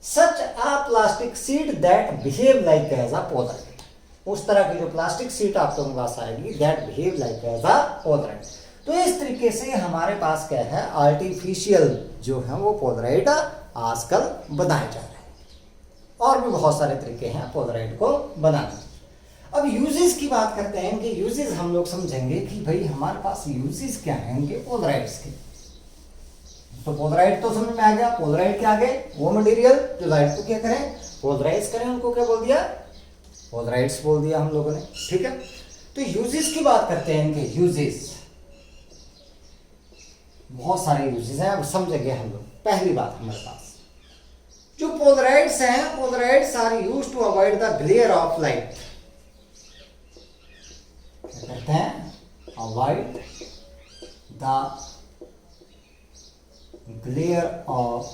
Speaker 1: such a plastic sheet that behave like as a polaroid. उस तरह की जो प्लास्टिक शीट आप लोगों के पास आएगी that behave like as a polaroid. तो इस तरीके से हमारे पास क्या है, आर्टिफिशियल जो है वो पोलराइड आजकल बनाए जा रहे हैं। और भी बहुत सारे तरीके हैं पोलराइड को बनाने। अब यूजेस की बात करते हैं कि यूजेस हम लोग समझेंगे कि भाई हमारे पास यूजेस क्या हैं इनके पोलराइड्स के। तो पोलराइड तो समझ में आ गया। पोलराइड क्या आ गए? वो मटेरियल जो लाइट को क्या करें, पोलराइज करें, उनको क्या बोल दिया? पोलराइड्स बोल दिया हम लोगों ने, ठीक है। तो यूजेस की बात करते हैं इनके। यूजेस बहुत सारे यूजेस हैं, अब समझेंगे हम लोग। पहली बात हमारे पास जो पोलराइड्स हैं, polaroids are used to avoid the glare of light. क्या कहते हैं? Avoid the glare of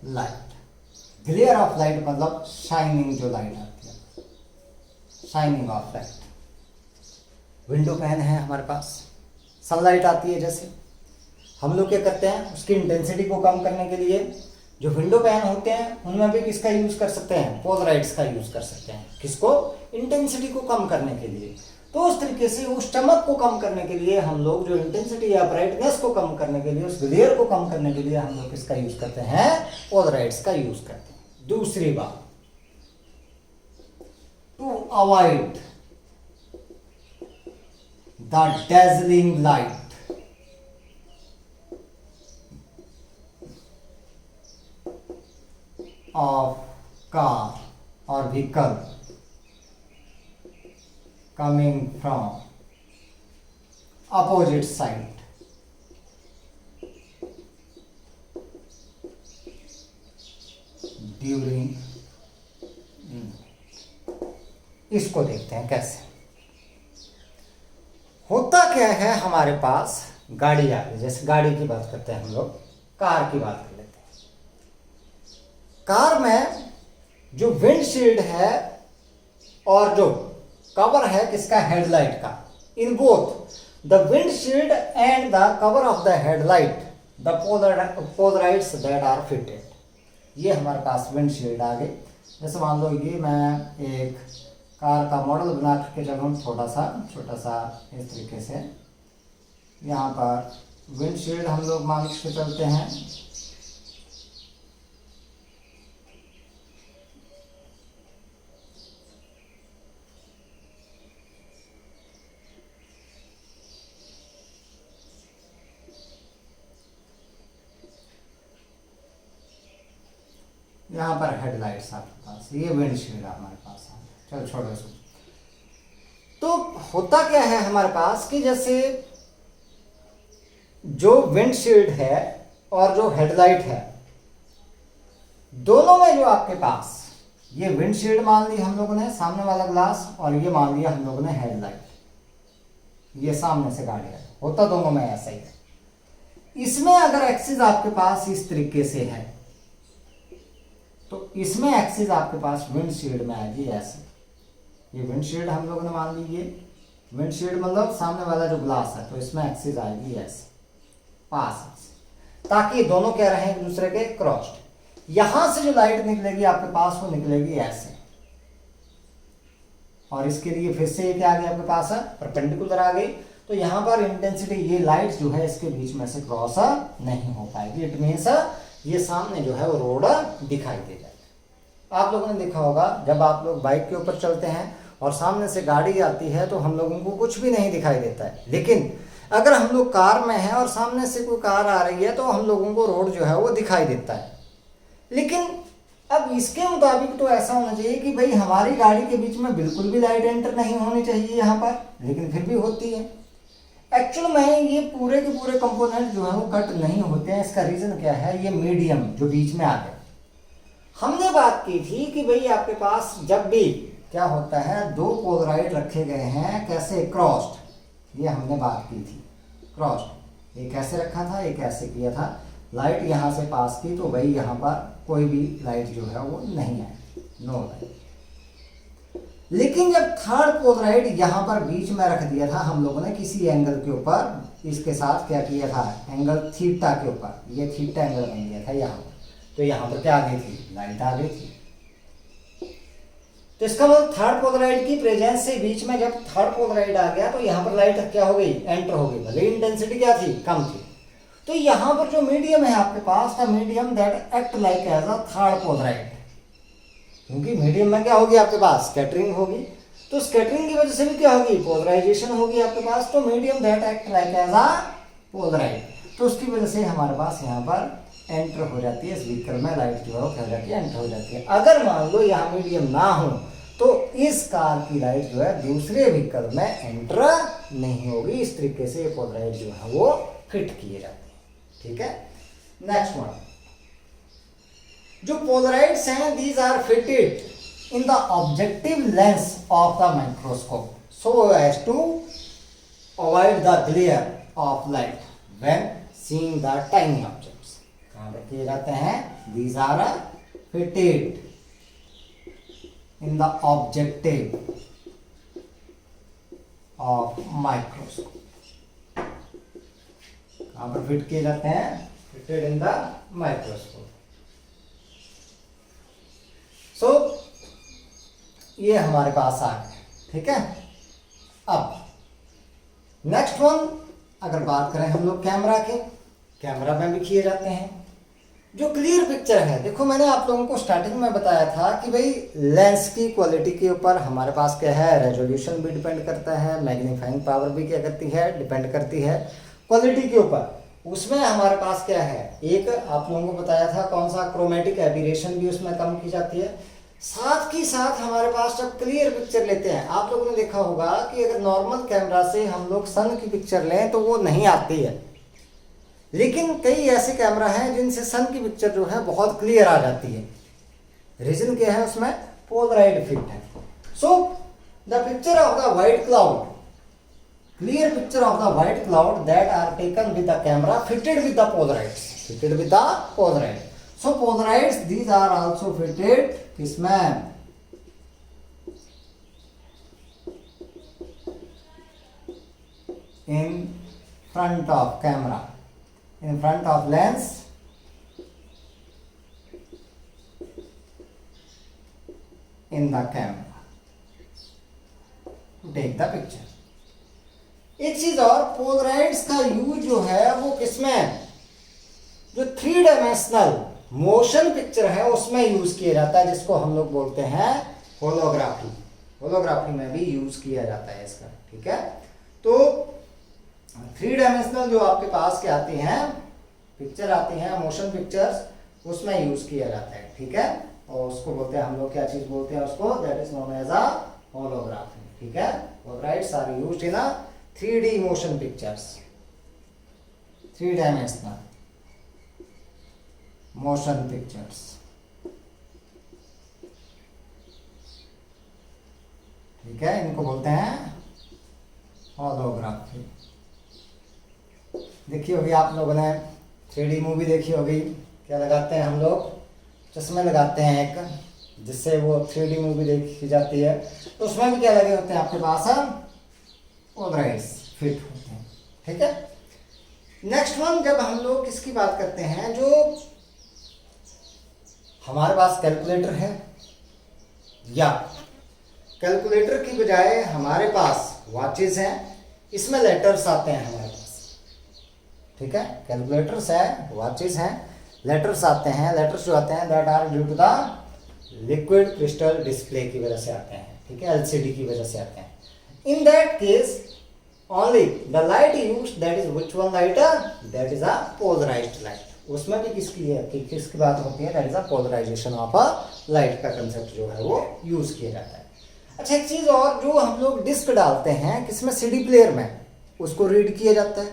Speaker 1: light. Glare of light मतलब शाइनिंग जो लाइट आती है, shining of light. Window pane है हमारे पास, सनलाइट आती है, जैसे हम लोग क्या करते हैं उसकी इंटेंसिटी को कम करने के लिए जो विंडो पैन होते हैं उनमें भी किसका यूज कर सकते हैं? पोलराइड्स का यूज कर सकते हैं। किसको? इंटेंसिटी को कम करने के लिए। तो उस तरीके से उस चमक को कम करने के लिए हम लोग जो इंटेंसिटी या ब्राइटनेस को कम करने के लिए, उस ग्लेयर को कम करने के लिए हम लोग किसका यूज करते हैं? पोलराइड्स का यूज करते हैं। दूसरी बात, to avoid the dazzling light, of car or vehicle coming from opposite side during इसको देखते हैं कैसे होता क्या है। हमारे पास गाड़ी आ गई, जैसे गाड़ी की बात करते हैं हम लोग, कार की बात कर लेते हैं। कार में जो विंडशील्ड है और जो कवर है किसका, हेडलाइट का, in both the windshield and the cover of the headlight the polaroids that are fitted, ये हमारे पास विंडशील्ड आ गई। जैसे मान लो ये मैं एक कार का मॉडल बना करके चलूँ, छोटा सा इस तरीके से, यहाँ पर विंडशील्ड हम लोग मान के चलते हैं। यहाँ पर हेडलाइट्स आपके पास, ये विंडशील्ड हमारे पास है। चलो छोड़ो इसको। तो होता क्या है हमारे पास कि जैसे जो विंडशील्ड है और जो हेडलाइट है, दोनों में जो आपके पास ये विंडशील्ड मान ली हम लोगों ने, सामने वाला ग्लास, और ये मान लिया हम लोगों ने हेडलाइट, ये सामने से गाड़ी है, होता दोनों में ऐसा ही है। इसमें अगर एक्सिस आपके पास इस तरीके से है तो इसमें एक्सिस आपके पास विंडशील्ड में आएगी ऐसे। ये विंडशील्ड हम लोगों ने मान ली, ये विंडशील्ड मतलब सामने वाला जो ग्लास है, तो इसमें एक्सिस आएगी ऐसे पास, ताकि दोनों क्या रहे एक दूसरे के क्रॉस्ड। यहां से जो लाइट निकलेगी आपके पास वो निकलेगी ऐसे, और इसके लिए फिर से ये क्या आ गया आपके पास है, परपेंडिकुलर आ गई। तो यहाँ पर इंटेंसिटी, ये लाइट जो है इसके बीच में से क्रॉस नहीं हो पाएगी। इट मीन्स ये सामने जो है वो रोड दिखाई दे जाएगा। आप लोगों ने देखा होगा जब आप लोग बाइक के ऊपर चलते हैं और सामने से गाड़ी आती है तो हम लोगों को कुछ भी नहीं दिखाई देता है, लेकिन अगर हम लोग कार में हैं और सामने से कोई कार आ रही है तो हम लोगों को रोड जो है वो दिखाई देता है। लेकिन अब इसके मुताबिक तो ऐसा होना चाहिए कि भाई हमारी गाड़ी के बीच में बिल्कुल भी लाइट एंटर नहीं होनी चाहिए यहाँ पर, लेकिन फिर भी होती है। एक्चुअल में ये पूरे के पूरे कंपोनेंट जो है वो कट नहीं होते हैं। इसका रीजन क्या है, ये मीडियम जो बीच में आ गया। हमने बात की थी कि भाई आपके पास जब भी क्या होता है, दो पोलराइड रखे गए हैं कैसे, क्रॉस्ड, ये हमने बात की थी क्रॉस्ड। ये कैसे रखा था, ये कैसे किया था, लाइट यहाँ से पास की तो भाई यहाँ पर कोई भी लाइट जो है वो नहीं आएगी, नो लाइट। लेकिन जब थर्ड पोलराइड यहाँ पर बीच में रख दिया था हम लोगों ने किसी एंगल के ऊपर, इसके साथ क्या किया था, एंगल थीटा के ऊपर, ये थीटा एंगल बन गया था यहाँ पर, तो यहाँ पर क्या आ गई थी, लाइट आ गई थी। तो इसका मतलब थर्ड पोलराइड की प्रेजेंस से बीच में जब थर्ड पोलराइड आ गया तो यहाँ पर लाइट क्या हो गई, एंटर हो गई, भले इंटेंसिटी क्या थी, कम थी। तो यहाँ पर जो मीडियम है आपके पास, the medium that act like as a third polaroid, क्योंकि मीडियम में क्या होगी आपके पास, स्कैटरिंग होगी, तो स्कैटरिंग की वजह से भी क्या होगी, पोलराइजेशन होगी आपके पास। तो medium that act like as a polaroid, तो उसकी वजह से हमारे पास यहाँ पर एंटर हो जाती है, इस व्हीकल में लाइट जो है वो क्या हो जाती है, एंटर हो जाती है। अगर मान लो यहाँ मीडियम ना हो तो इस कार की लाइट जो है दूसरे व्हीकल में एंटर नहीं होगी। इस तरीके से ये पोलराइड जो है वो फिट किए जाते हैं, ठीक है। नेक्स्ट वन, जो पोलराइड्स हैं these are fitted in the objective lens of the microscope so as to avoid the glare of light when seeing the tiny objects. कहाँ पे किए जाते हैं, these are fitted in the objective of microscope. कहाँ पर फिट किए जाते हैं, fitted in the microscope. So ये हमारे पास आ गया, ठीक है। अब नेक्स्ट वन, अगर बात करें हम लोग कैमरा के, कैमरा में भी किए जाते हैं। जो क्लियर पिक्चर है, देखो मैंने आप लोगों को स्टार्टिंग में बताया था कि भाई लेंस की क्वालिटी के ऊपर हमारे पास क्या है, रेजोल्यूशन भी डिपेंड करता है, मैग्नीफाइंग पावर भी क्या करती है, डिपेंड करती है क्वालिटी के ऊपर। उसमें हमारे पास क्या है, एक आप लोगों को बताया था कौन सा, क्रोमेटिक एबीरेशन भी उसमें कम की जाती है। साथ ही साथ हमारे पास जब क्लियर पिक्चर लेते हैं, आप लोगों ने देखा होगा कि अगर नॉर्मल कैमरा से हम लोग सन की पिक्चर लें तो वो नहीं आती है, लेकिन कई ऐसे कैमरा हैं जिनसे सन की पिक्चर जो है बहुत क्लियर आ जाती है। रीजन क्या है, उसमें पोलराइड इफेक्ट है। So the picture of the white cloud, clear picture of the white cloud that are taken with the camera fitted with the polarides, fitted with the polarides. So polarides these are also fitted kisme, in front of camera, in front of lens, in the camera to take the picture. एक चीज और, पोलराइड्स का यूज जो है वो किसमें, जो 3 डायमेंशनल मोशन पिक्चर है उसमें यूज किया जाता है, जिसको हम लोग बोलते हैं होलोग्राफी। होलोग्राफी में भी यूज किया जाता है इसका, ठीक है। तो 3 डायमेंशनल जो आपके पास के आती हैं पिक्चर आती हैं, मोशन पिक्चर्स, उसमें यूज किया जाता है, ठीक है। और उसको बोलते हैं हम लोग, क्या चीज बोलते हैं उसको, that is known as a holography, ठीक है। Polaroids are used in a 3D motion pictures, 3 dimensional motion pictures, ठीक है। इनको बोलते हैं होलोग्राफी। देखी होगी आप लोगों ने 3D मूवी देखी होगी, क्या लगाते हैं हम लोग, चश्मे लगाते हैं एक, जिससे वो 3D मूवी देखी जाती है। तो उसमें भी क्या लगे होते हैं आपके पास, पोलराइड्स फिट होते हैं, ठीक है। नेक्स्ट वन, जब हम लोग किसकी बात करते हैं, जो हमारे पास कैलकुलेटर है, या कैलकुलेटर की बजाय हमारे पास वॉचेस हैं, इसमें लेटर्स आते हैं हमारे पास, ठीक है। कैलकुलेटर्स है, वॉचेस हैं, लेटर्स आते हैं। लेटर्स जो आते हैं that are due to the liquid crystal display की वजह से आते हैं, ठीक है, एलसीडी की वजह से आते हैं। In that case, only the light used, that is which one light? That is a polarized light. उसमें भी किसकी है, किसकी बात होती है, that is a polarization of a light का कंसेप्ट जो है वो यूज किया जाता है। अच्छा, एक चीज और, जो हम लोग डिस्क डालते हैं किसमें, सीडी प्लेयर में, उसको रीड किया जाता है।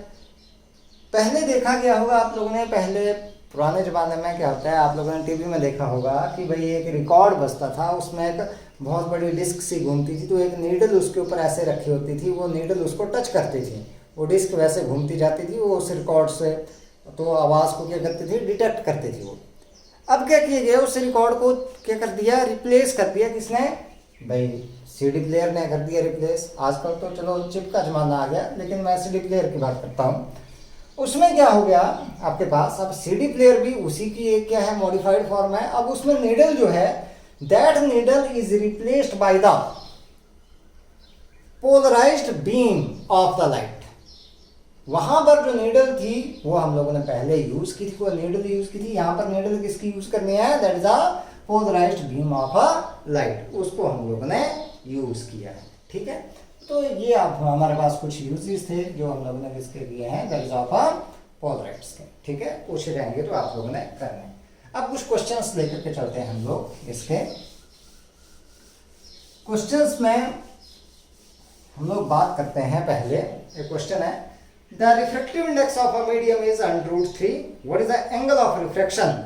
Speaker 1: पहले देखा गया होगा आप लोगों ने, पहले पुराने ज़माने में क्या होता है, आप लोगों ने टीवी में देखा होगा कि भाई एक रिकॉर्ड बजता था, उसमें एक बहुत बड़ी डिस्क सी घूमती थी, तो एक नीडल उसके ऊपर ऐसे रखी होती थी, वो नीडल उसको टच करती थी, वो डिस्क वैसे घूमती जाती थी, वो उस रिकॉर्ड से तो आवाज़ को क्या करती थी, डिटेक्ट करती थी वो। अब क्या किया गया, उस रिकॉर्ड को क्या कर दिया, रिप्लेस कर दिया, किसने, भाई सीडी प्लेयर ने कर दिया रिप्लेस। आजकल तो चलो चिप का ज़माना आ गया, लेकिन मैं सीडी प्लेयर की बात करता हूँ। उसमें क्या हो गया आपके पास, अब सीडी प्लेयर भी उसी की एक क्या है, मॉडिफाइड फॉर्म है। अब उसमें नीडल जो है, that needle is replaced by the polarized beam of the light. वहां पर जो नीडल थी वो हम लोगों ने पहले यूज की थी, वो नीडल यूज की थी। यहाँ पर नीडल किसकी यूज करनी है, that is a polarized beam of a light, उसको हम लोगों ने यूज किया है, ठीक है। तो ये आप हमारे पास कुछ यूजेस थे जो हम लोगों ने किसके किए हैं, दैट इज ऑफ अ पोलराइड्स के, ठीक है। पूछे जाएंगे तो आप लोगों ने करने। अब कुछ क्वेश्चंस लेकर के चलते हैं हम लोग। इसके क्वेश्चंस में हम लोग बात करते हैं, पहले एक क्वेश्चन है, the refractive index of a medium is √3, what is the angle of refraction.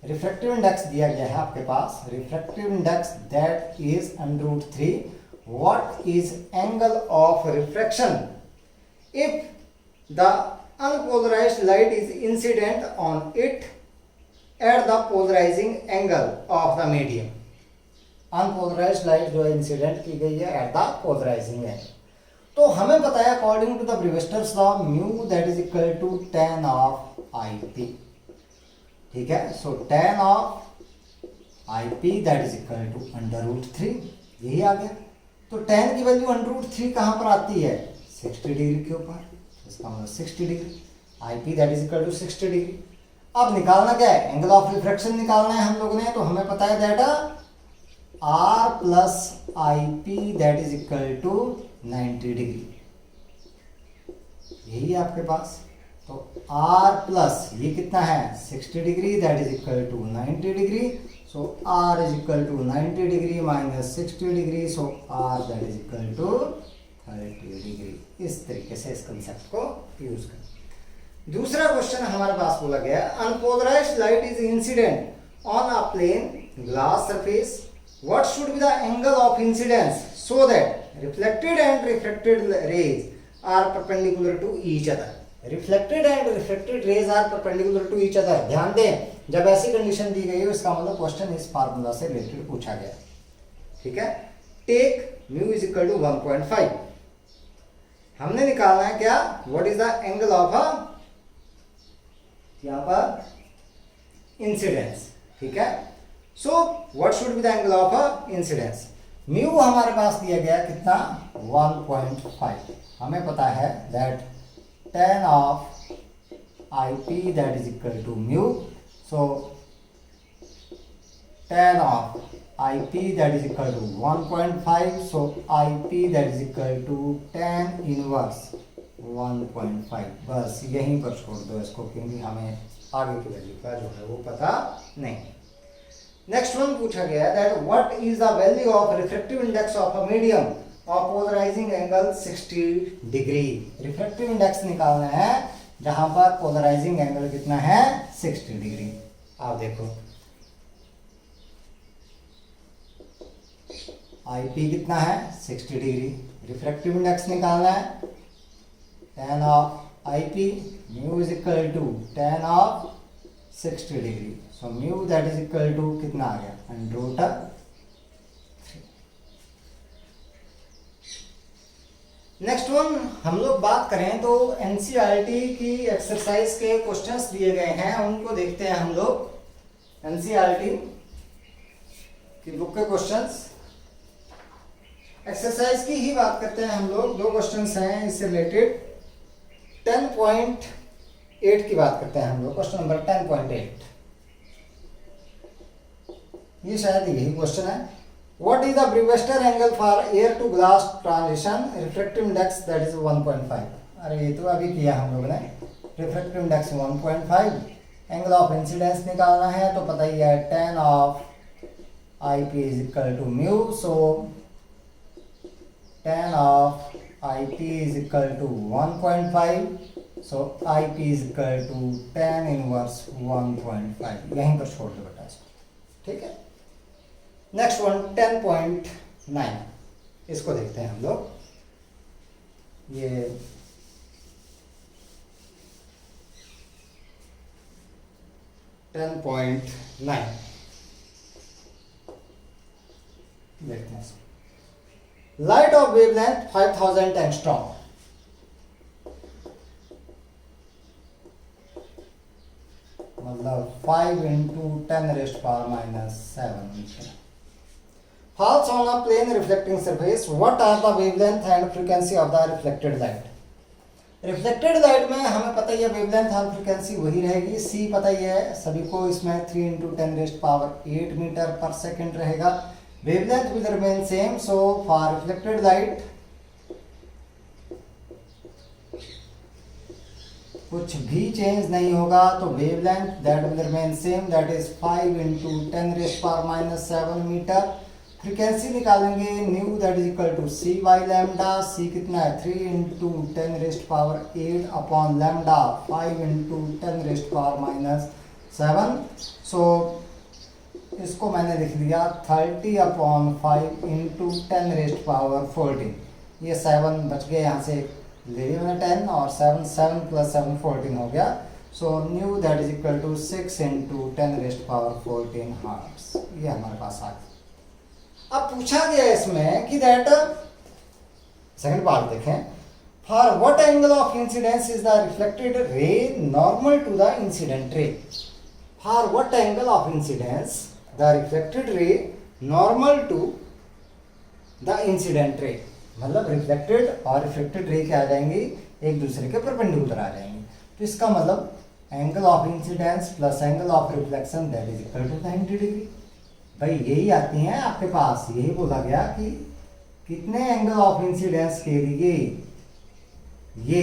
Speaker 1: Refractive index दिया गया है आपके पास, refractive index that is √3, what is angle of refraction if the unpolarized light is incident on it at the polarizing angle of the medium। Unpolarised light जो है इंसिडेंट की गई है एट द पोलराइजिंग एंगल। तो हमें पता है according to the Brewster's law, mu that is equal to tan of IP, ठीक है। So tan of IP that is equal to √3, यही आ गया। तो tan की वैल्यू √3 कहाँ पर आती है, 60 डिग्री के ऊपर, इसका मतलब 60 degree, IP that is equal to 60 degree. अब निकालना क्या है, एंगल ऑफ रिफ्रैक्शन निकालना है हम लोगों ने। तो हमें पता है that R plus IP that is equal to 90 degree, यही है आपके पास। तो r प्लस ये कितना है 60 degree, that is equal to 90 degree. So r is equal to 90 degree minus 60 degree. So r that is equal to 30 degree. इस तरीके से इस कंसेप्ट को यूज करें. दूसरा क्वेश्चन हमारे पास बोला गया, unpolarized light is incident on a plane glass surface. What should be the angle of incidence so that reflected and refracted rays are perpendicular to each other. Reflected and refracted rays are perpendicular to each other. ध्यान दें, जब ऐसी कंडीशन दी गई है इसका मतलब क्वेश्चन इस फार्मूला से रिलेटेड पूछा गया. ठीक है. Take mu is equal to 1.5. हमने निकालना है क्या, what is the angle of a, यहां पर इंसिडेंस. ठीक है. So what should be the angle of a incidence. Mu हमारे पास दिया गया कितना 1.5. हमें पता है that tan of IP that is equal to mu. So tan of IP that is equal to 1.5. So IP that is equal to tan inverse 1.5. बस यहीं पर छोड़ दो इसको, क्योंकि हमें आगे की वैल्यू का जो है वो पता नहीं. नेक्स्ट वन पूछा गया है that what is the value of refractive index of a medium of polarizing angle 60 degree. Refractive index निकालना है जहां पर पोलराइजिंग एंगल कितना है 60 डिग्री. आप देखो IP कितना है 60 डिग्री. रिफ्रैक्टिव इंडेक्स निकालना है tan of IP mu is equal to tan of 60 degree. So mu that is equal to कितना आ गया √3. नेक्स्ट वन हम लोग बात करें तो एनसीईआरटी की एक्सरसाइज के क्वेश्चंस दिए गए हैं, उनको देखते हैं हम लोग. एनसीईआरटी की बुक के क्वेश्चंस, एक्सरसाइज की ही बात करते हैं हम लोग. दो क्वेश्चंस हैं इससे रिलेटेड. 10.8 की बात करते हैं हम लोग. क्वेश्चन नंबर 10.8, ये शायद यही क्वेश्चन है. What is the Brewster angle for air to glass transition? Refractive index that is 1.5. अरे ये तो अभी किया हम लोगों ने. Refractive index 1.5. Angle of incidence निकालना है तो पता ही है tan of IP is equal to mu. So tan of IP is equal to 1.5. So IP is equal to tan inverse 1.5. यहीं पर छोड़ दो बेटा इसको. ठीक है. नेक्स्ट वन 10.9, इसको देखते हैं हम लोग. ये देखते हैं. Light of wavelength 5000 angstrom. मतलब 5 into 10 raised power minus 7 falls on a plane reflecting surface. What are the wavelength and frequency of the reflected light? Reflected light में हमें पता ही है वेवलेंथ और फ्रीक्वेंसी वही रहेगी. सी पता ही है सभी को, इसमें 3 into 10 raised power 8 मीटर पर सेकेंड रहेगा. Wavelength will remain same. So for reflected light कुछ भी चेंज नहीं होगा, तो wavelength that will remain same, that is 5 into 10 raised power minus 7 metre. Frequency निकालेंगे nu that is equal to c by lambda. C कितना है 3 into 10 raised power 8 upon lambda 5 into 10 raised power minus 7. So इसको मैंने लिख दिया 30 अपॉन 5 into 10 raised power 14. ये 7 बच गए, यहाँ से ले लिया मैंने 10 और 7 plus 7 14 हो गया. So nu that is equal to 6 into 10 raised power 14 hertz. ये हमारे पास आ गया. अब पूछा गया इसमें कि दैट सेकंड पार्ट देखें. For what angle of incidence is the reflected ray normal to the incident ray. For what angle of incidence the reflected ray normal to the incident ray. मतलब रिफ्लेक्टेड और रिफ्लेक्टेड रे क्या आ जाएंगी, एक दूसरे के परपेंडिकुलर आ जाएंगे. तो इसका मतलब angle of incidence plus angle of reflection that is equal to 90 degree. भाई यही आती हैं आपके पास. यही बोला गया कि कितने एंगल ऑफ इंसिडेंस के लिए ये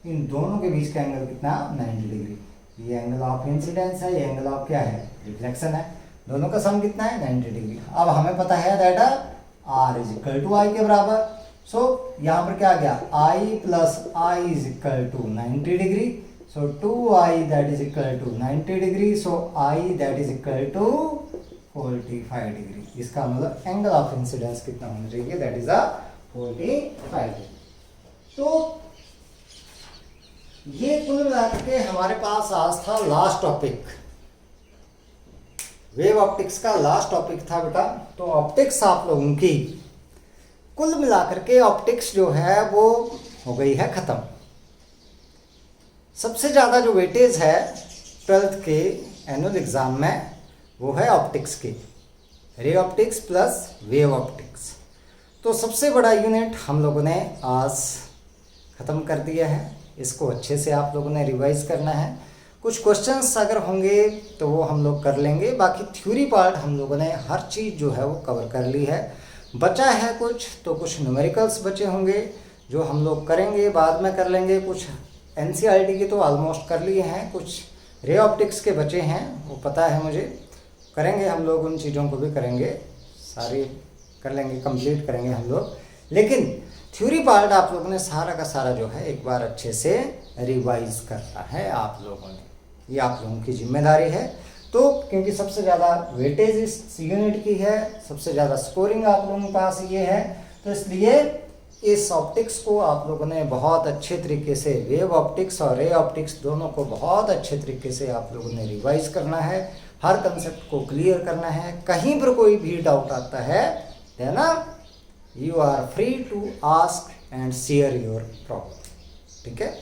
Speaker 1: इन दोनों के बीच का एंगल कितना, 90 डिग्री। ये एंगल ऑफ इंसिडेंस है, ये एंगल ऑफ क्या है, रिफ्लेक्शन है। दोनों का सम कितना है, 90 डिग्री। अब हमें पता है that r is equal to i के बराबर। सो यहाँ पर क्या आ गया, i plus i is equal to 90 degree. So 2i that is equal to 90 degree. So i that is equal to 45 degree. इसका मतलब एंगल ऑफ इंसिडेंस कितना होना चाहिए, दैट इज 45 डिग्री। तो ये कुल मिलाकर के हमारे पास आज था लास्ट टॉपिक, वेव ऑप्टिक्स का लास्ट टॉपिक था बेटा। तो ऑप्टिक्स आप लोगों की कुल मिलाकर के ऑप्टिक्स जो है वो हो गई है खत्म। सबसे ज़्यादा जो वेटेज है 12th के एनुअल एग्जाम में वो है ऑप्टिक्स की, ray optics plus wave optics. तो सबसे बड़ा यूनिट हम लोगों ने आज ख़त्म कर दिया है। इसको अच्छे से आप लोगों ने रिवाइज करना है। कुछ क्वेश्चंस अगर होंगे तो वो हम लोग कर लेंगे, बाकी थ्योरी पार्ट हम लोगों ने हर चीज़ जो है वो कवर कर ली है। बचा है कुछ, तो कुछ न्यूमेरिकल्स बचे होंगे जो हम लोग करेंगे, बाद में कर लेंगे। कुछ एनसीईआरटी के तो ऑलमोस्ट कर लिए हैं, कुछ रे ऑप्टिक्स के बचे हैं, वो पता है मुझे, करेंगे हम लोग, उन चीज़ों को भी करेंगे, सारी कर लेंगे, कंप्लीट करेंगे हम लोग। लेकिन थ्योरी पार्ट आप लोगों ने सारा का सारा जो है एक बार अच्छे से रिवाइज करना है आप लोगों ने, ये आप लोगों की जिम्मेदारी है। तो क्योंकि सबसे ज़्यादा वेटेज इस यूनिट की है, सबसे ज़्यादा स्कोरिंग आप लोगों के पास ये है, तो इसलिए इस ऑप्टिक्स को आप लोगों ने बहुत अच्छे तरीके से, वेव ऑप्टिक्स और रे ऑप्टिक्स दोनों को बहुत अच्छे तरीके से आप लोगों ने रिवाइज करना है, हर कंसेप्ट को क्लियर करना है। कहीं पर कोई भी डाउट आता है ना, you are free to ask and share your problem, ठीक है,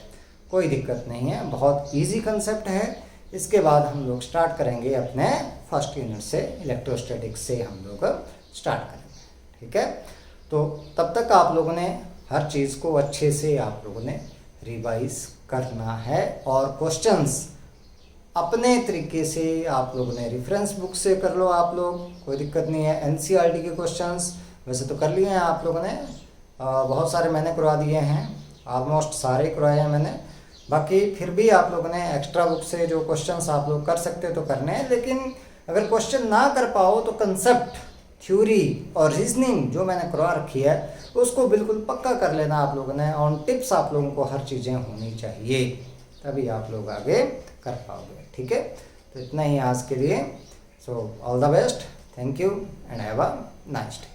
Speaker 1: कोई दिक्कत नहीं है, बहुत इजी कंसेप्ट है। इसके बाद हम लोग स्टार्ट करेंगे अपने फर्स्ट यूनिट से, इलेक्ट्रोस्टैटिक्स से हम लोग स्टार्ट करेंगे, ठीक है। तो तब तक आप लोगों ने हर चीज़ को अच्छे से आप लोगों ने रिवाइज करना है, और क्वेश्चंस अपने तरीके से आप लोगों ने रेफरेंस बुक से कर लो आप लोग, कोई दिक्कत नहीं है। एनसीईआरटी के क्वेश्चंस वैसे तो कर लिए हैं आप लोगों ने, बहुत सारे मैंने करवा दिए हैं, ऑलमोस्ट सारे करवाए हैं मैंने। बाकी फिर भी आप लोगों ने एक्स्ट्रा बुक से जो क्वेश्चंस आप लोग कर सकते हो तो करने हैं, लेकिन अगर क्वेश्चन ना कर पाओ तो कंसेप्ट, थ्योरी और रीजनिंग जो मैंने करवा रखी है उसको बिल्कुल पक्का कर लेना आप लोगों ने। ऑन टिप्स आप लोगों को हर चीज़ें होनी चाहिए, तभी आप लोग आगे कर पाओगे, ठीक है। तो इतना ही आज के लिए। So all the best, thank you and have a nice day.